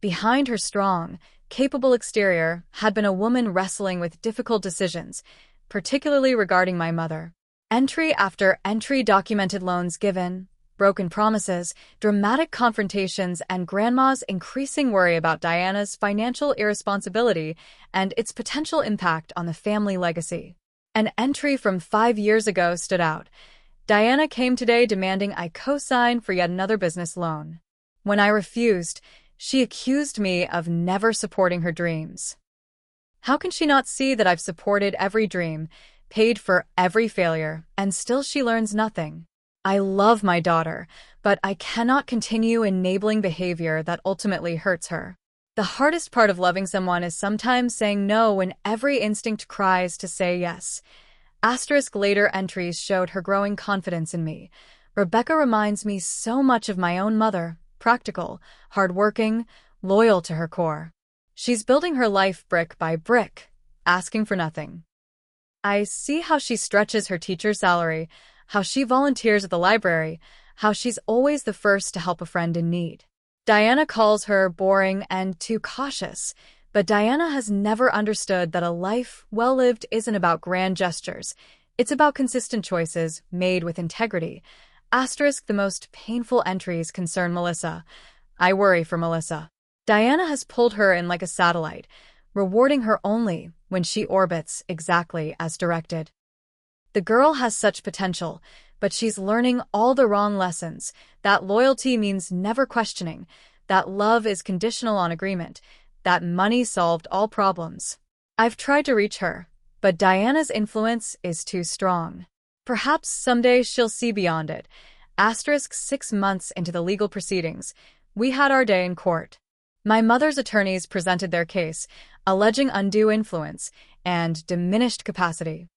Behind her strong, capable exterior had been a woman wrestling with difficult decisions, particularly regarding my mother. Entry after entry documented loans given, broken promises, dramatic confrontations, and Grandma's increasing worry about Diana's financial irresponsibility and its potential impact on the family legacy. An entry from 5 years ago stood out. Diana came today demanding I co-sign for yet another business loan. When I refused, she accused me of never supporting her dreams. How can she not see that I've supported every dream, paid for every failure, and still she learns nothing? I love my daughter, but I cannot continue enabling behavior that ultimately hurts her. The hardest part of loving someone is sometimes saying no when every instinct cries to say yes. Asterisk later entries showed her growing confidence in me. Rebecca reminds me so much of my own mother, practical, hardworking, loyal to her core. She's building her life brick by brick, asking for nothing. I see how she stretches her teacher's salary, how she volunteers at the library, how she's always the first to help a friend in need. Diana calls her boring and too cautious, but Diana has never understood that a life well lived isn't about grand gestures. It's about consistent choices made with integrity. Asterisk the most painful entries concern Melissa. I worry for Melissa. Diana has pulled her in like a satellite, rewarding her only when she orbits exactly as directed. The girl has such potential, but she's learning all the wrong lessons, that loyalty means never questioning, that love is conditional on agreement, that money solved all problems. I've tried to reach her, but Diana's influence is too strong. Perhaps someday she'll see beyond it. Asterisk 6 months into the legal proceedings, we had our day in court. My mother's attorneys presented their case, alleging undue influence and diminished capacity.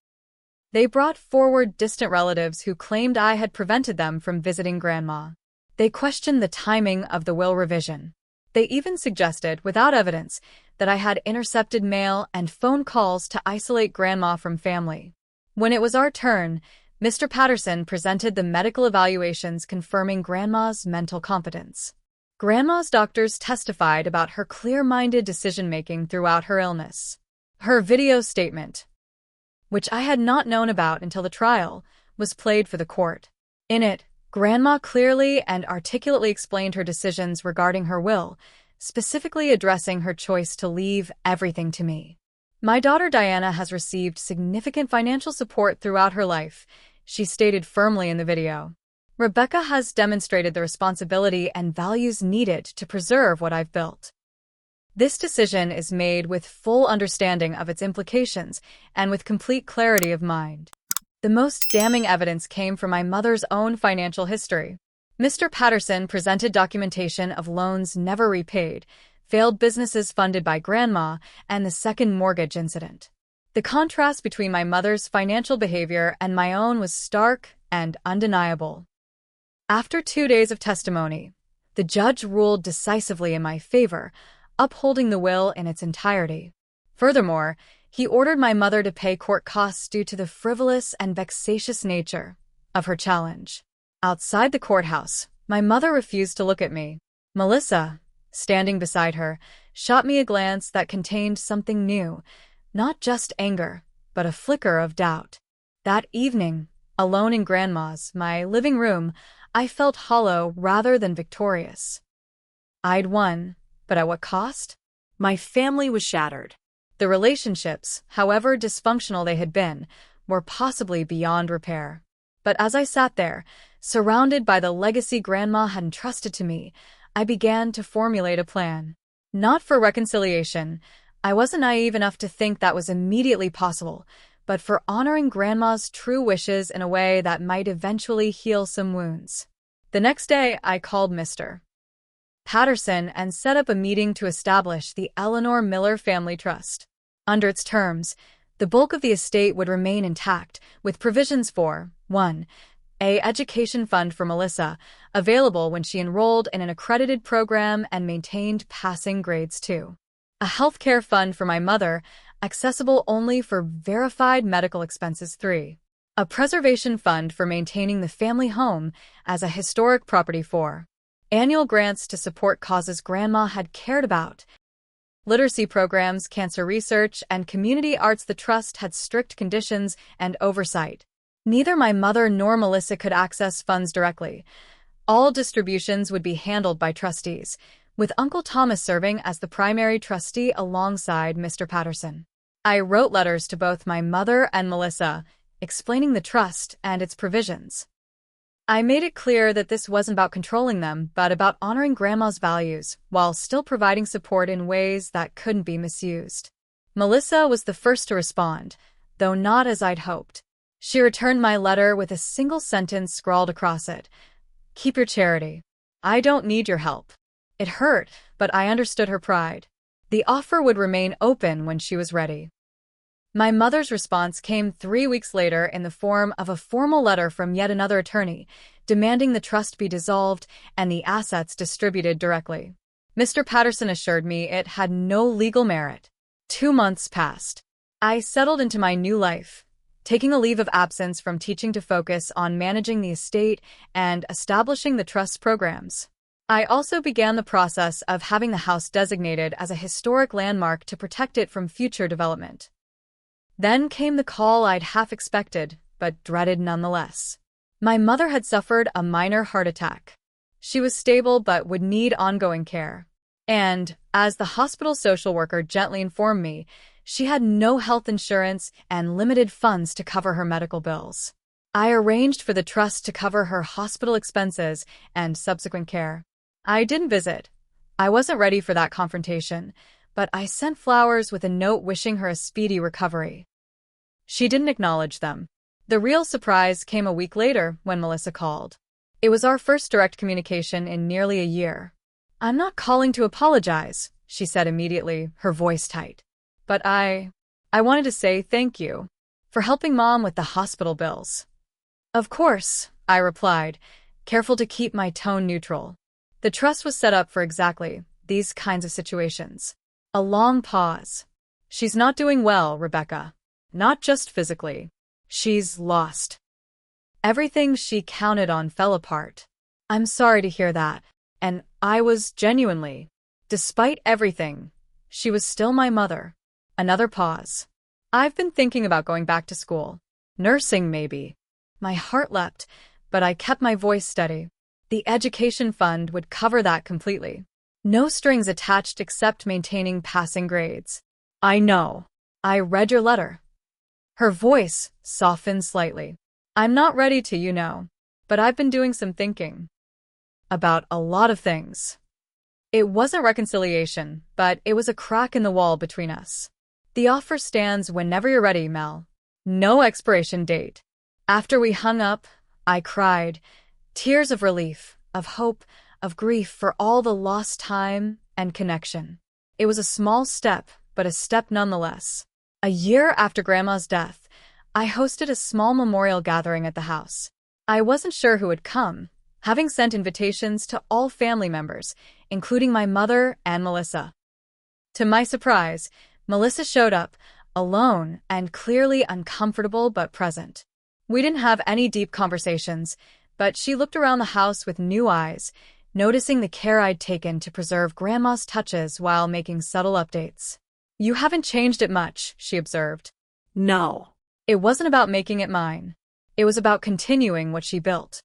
They brought forward distant relatives who claimed I had prevented them from visiting Grandma. They questioned the timing of the will revision. They even suggested, without evidence, that I had intercepted mail and phone calls to isolate Grandma from family. When it was our turn, Mr. Patterson presented the medical evaluations confirming Grandma's mental competence. Grandma's doctors testified about her clear-minded decision-making throughout her illness. Her video statement, which I had not known about until the trial, was played for the court. In it, Grandma clearly and articulately explained her decisions regarding her will, specifically addressing her choice to leave everything to me. My daughter Diana has received significant financial support throughout her life, she stated firmly in the video. Rebecca has demonstrated the responsibility and values needed to preserve what I've built. This decision is made with full understanding of its implications and with complete clarity of mind. The most damning evidence came from my mother's own financial history. Mr. Patterson presented documentation of loans never repaid, failed businesses funded by Grandma, and the second mortgage incident. The contrast between my mother's financial behavior and my own was stark and undeniable. After 2 days of testimony, the judge ruled decisively in my favor, upholding the will in its entirety. Furthermore, he ordered my mother to pay court costs due to the frivolous and vexatious nature of her challenge. Outside the courthouse, my mother refused to look at me. Melissa, standing beside her, shot me a glance that contained something new, not just anger, but a flicker of doubt. That evening, alone in Grandma's, my living room, I felt hollow rather than victorious. I'd won, but at what cost? My family was shattered. The relationships, however dysfunctional they had been, were possibly beyond repair. But as I sat there, surrounded by the legacy Grandma had entrusted to me, I began to formulate a plan. Not for reconciliation. I wasn't naive enough to think that was immediately possible, but for honoring Grandma's true wishes in a way that might eventually heal some wounds. The next day, I called Mr. Patterson and set up a meeting to establish the Eleanor Miller Family Trust. Under its terms, the bulk of the estate would remain intact, with provisions for 1. A education fund for Melissa, available when she enrolled in an accredited program and maintained passing grades 2. A healthcare fund for my mother, accessible only for verified medical expenses 3. A preservation fund for maintaining the family home as a historic property 4. Annual grants to support causes Grandma had cared about. Literacy programs, cancer research, and community arts. The trust had strict conditions and oversight. Neither my mother nor Melissa could access funds directly. All distributions would be handled by trustees, with Uncle Thomas serving as the primary trustee alongside Mr. Patterson. I wrote letters to both my mother and Melissa, explaining the trust and its provisions. I made it clear that this wasn't about controlling them, but about honoring Grandma's values, while still providing support in ways that couldn't be misused. Melissa was the first to respond, though not as I'd hoped. She returned my letter with a single sentence scrawled across it. "Keep your charity. I don't need your help." It hurt, but I understood her pride. The offer would remain open when she was ready. My mother's response came 3 weeks later in the form of a formal letter from yet another attorney, demanding the trust be dissolved and the assets distributed directly. Mr. Patterson assured me it had no legal merit. 2 months passed. I settled into my new life, taking a leave of absence from teaching to focus on managing the estate and establishing the trust programs. I also began the process of having the house designated as a historic landmark to protect it from future development. Then came the call I'd half expected, but dreaded nonetheless. My mother had suffered a minor heart attack. She was stable but would need ongoing care. And, as the hospital social worker gently informed me, she had no health insurance and limited funds to cover her medical bills. I arranged for the trust to cover her hospital expenses and subsequent care. I didn't visit. I wasn't ready for that confrontation, but I sent flowers with a note wishing her a speedy recovery. She didn't acknowledge them. The real surprise came a week later when Melissa called. It was our first direct communication in nearly a year. "I'm not calling to apologize," she said immediately, her voice tight. "But I wanted to say thank you for helping Mom with the hospital bills." "Of course," I replied, careful to keep my tone neutral. The trust was set up for exactly these kinds of situations. A long pause. "She's not doing well, Rebecca. Not just physically. She's lost. Everything she counted on fell apart." "I'm sorry to hear that." And I was genuinely. Despite everything, she was still my mother. Another pause. "I've been thinking about going back to school. Nursing, maybe." My heart leapt, but I kept my voice steady. The education fund would cover that completely. No strings attached except maintaining passing grades. "I know. I read your letter." Her voice softened slightly. "I'm not ready to, you know. but I've been doing some thinking about a lot of things. It wasn't reconciliation, but it was a crack in the wall between us. The offer stands whenever you're ready, Mel. No expiration date. After we hung up, I cried, tears of relief, of hope, of grief for all the lost time and connection. It was a small step, but a step nonetheless. A year after Grandma's death, I hosted a small memorial gathering at the house. I wasn't sure who would come, having sent invitations to all family members, including my mother and Melissa. To my surprise, Melissa showed up, alone and clearly uncomfortable but present. We didn't have any deep conversations, but she looked around the house with new eyes, noticing the care I'd taken to preserve Grandma's touches while making subtle updates. "You haven't changed it much," she observed. No. It wasn't about making it mine. It was about continuing what she built.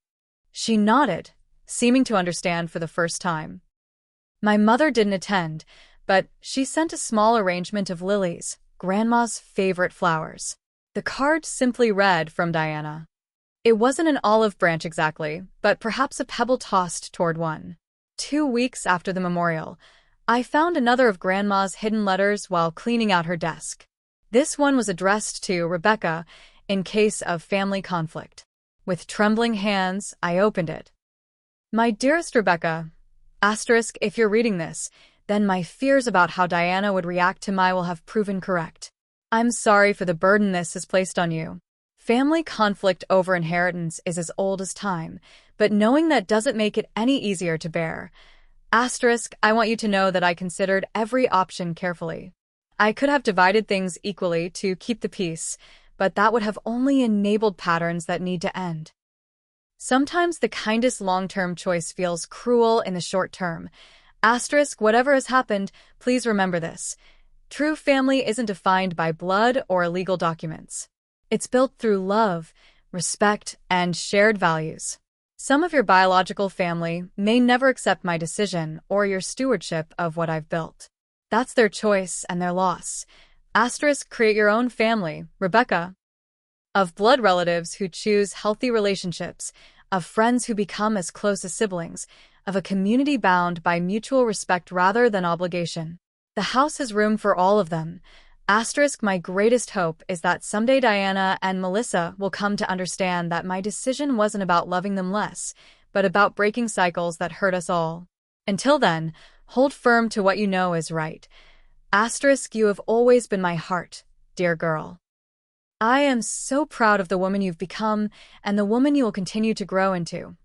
She nodded, seeming to understand for the first time. My mother didn't attend, but she sent a small arrangement of lilies, Grandma's favorite flowers. The card simply read from Diana. It wasn't an olive branch exactly, but perhaps a pebble tossed toward one. 2 weeks after the memorial, I found another of Grandma's hidden letters while cleaning out her desk. This one was addressed to Rebecca in case of family conflict. With trembling hands, I opened it. "My dearest Rebecca, asterisk, if you're reading this, then my fears about how Diana would react to my will have proven correct. I'm sorry for the burden this has placed on you. Family conflict over inheritance is as old as time, but knowing that doesn't make it any easier to bear. Asterisk, I want you to know that I considered every option carefully. I could have divided things equally to keep the peace, but that would have only enabled patterns that need to end. Sometimes the kindest long-term choice feels cruel in the short term. Asterisk, whatever has happened, please remember this. True family isn't defined by blood or legal documents. It's built through love, respect, and shared values. Some of your biological family may never accept my decision or your stewardship of what I've built. That's their choice and their loss. Asterisk, create your own family, Rebecca. Of blood relatives who choose healthy relationships, of friends who become as close as siblings, of a community bound by mutual respect rather than obligation. The house has room for all of them. Asterisk, my greatest hope is that someday Diana and Melissa will come to understand that my decision wasn't about loving them less, but about breaking cycles that hurt us all. Until then, hold firm to what you know is right. Asterisk, you have always been my heart, dear girl. I am so proud of the woman you've become and the woman you will continue to grow into.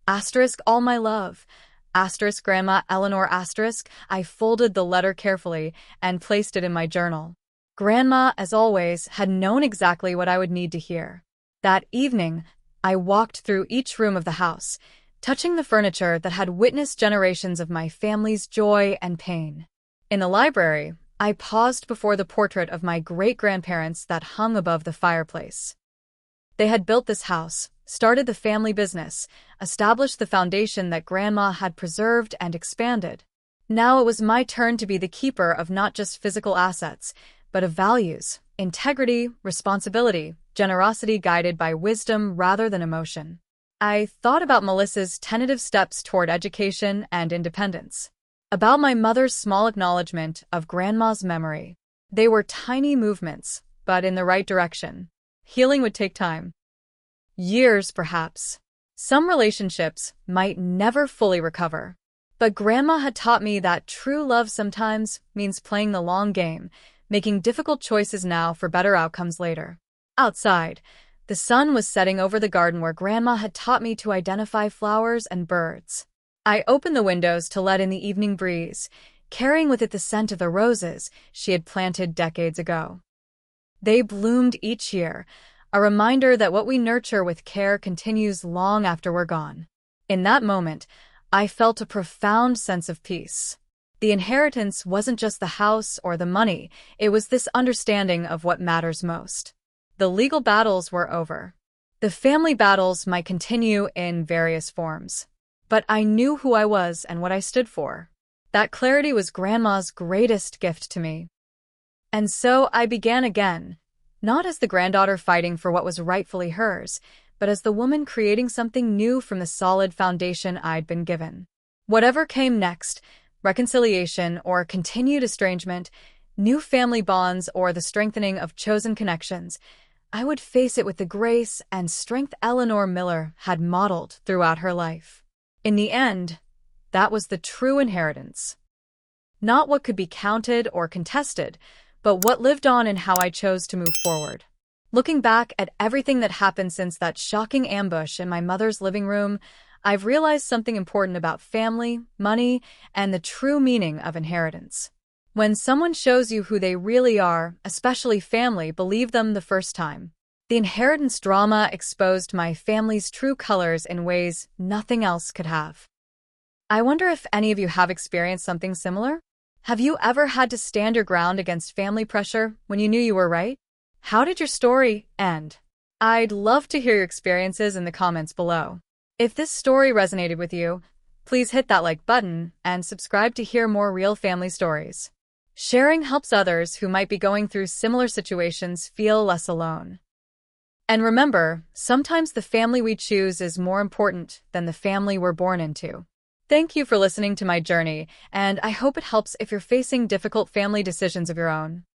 Asterisk, all my love. Asterisk, Grandma Eleanor. Asterisk, I folded the letter carefully and placed it in my journal. Grandma, as always, had known exactly what I would need to hear. That evening, I walked through each room of the house, touching the furniture that had witnessed generations of my family's joy and pain. In the library, I paused before the portrait of my great-grandparents that hung above the fireplace. They had built this house, started the family business, established the foundation that Grandma had preserved and expanded. Now it was my turn to be the keeper of not just physical assets, but of values, integrity, responsibility, generosity guided by wisdom rather than emotion. I thought about Melissa's tentative steps toward education and independence. About my mother's small acknowledgement of Grandma's memory. They were tiny movements, but in the right direction. Healing would take time. Years, perhaps. Some relationships might never fully recover. But Grandma had taught me that true love sometimes means playing the long game, making difficult choices now for better outcomes later. Outside, the sun was setting over the garden where Grandma had taught me to identify flowers and birds. I opened the windows to let in the evening breeze, carrying with it the scent of the roses she had planted decades ago. They bloomed each year, a reminder that what we nurture with care continues long after we're gone. In that moment, I felt a profound sense of peace. The inheritance wasn't just the house or the money, it was this understanding of what matters most. The legal battles were over. The family battles might continue in various forms. But I knew who I was and what I stood for. That clarity was Grandma's greatest gift to me. And so I began again, not as the granddaughter fighting for what was rightfully hers, but as the woman creating something new from the solid foundation I'd been given. Whatever came next, reconciliation or continued estrangement, new family bonds or the strengthening of chosen connections, I would face it with the grace and strength Eleanor Miller had modeled throughout her life. In the end, that was the true inheritance. Not what could be counted or contested, but what lived on in how I chose to move forward. Looking back at everything that happened since that shocking ambush in my mother's living room, I've realized something important about family, money, and the true meaning of inheritance. When someone shows you who they really are, especially family, believe them the first time. The inheritance drama exposed my family's true colors in ways nothing else could have. I wonder if any of you have experienced something similar? Have you ever had to stand your ground against family pressure when you knew you were right? How did your story end? I'd love to hear your experiences in the comments below. If this story resonated with you, please hit that like button and subscribe to hear more real family stories. Sharing helps others who might be going through similar situations feel less alone. And remember, sometimes the family we choose is more important than the family we're born into. Thank you for listening to my journey, and I hope it helps if you're facing difficult family decisions of your own.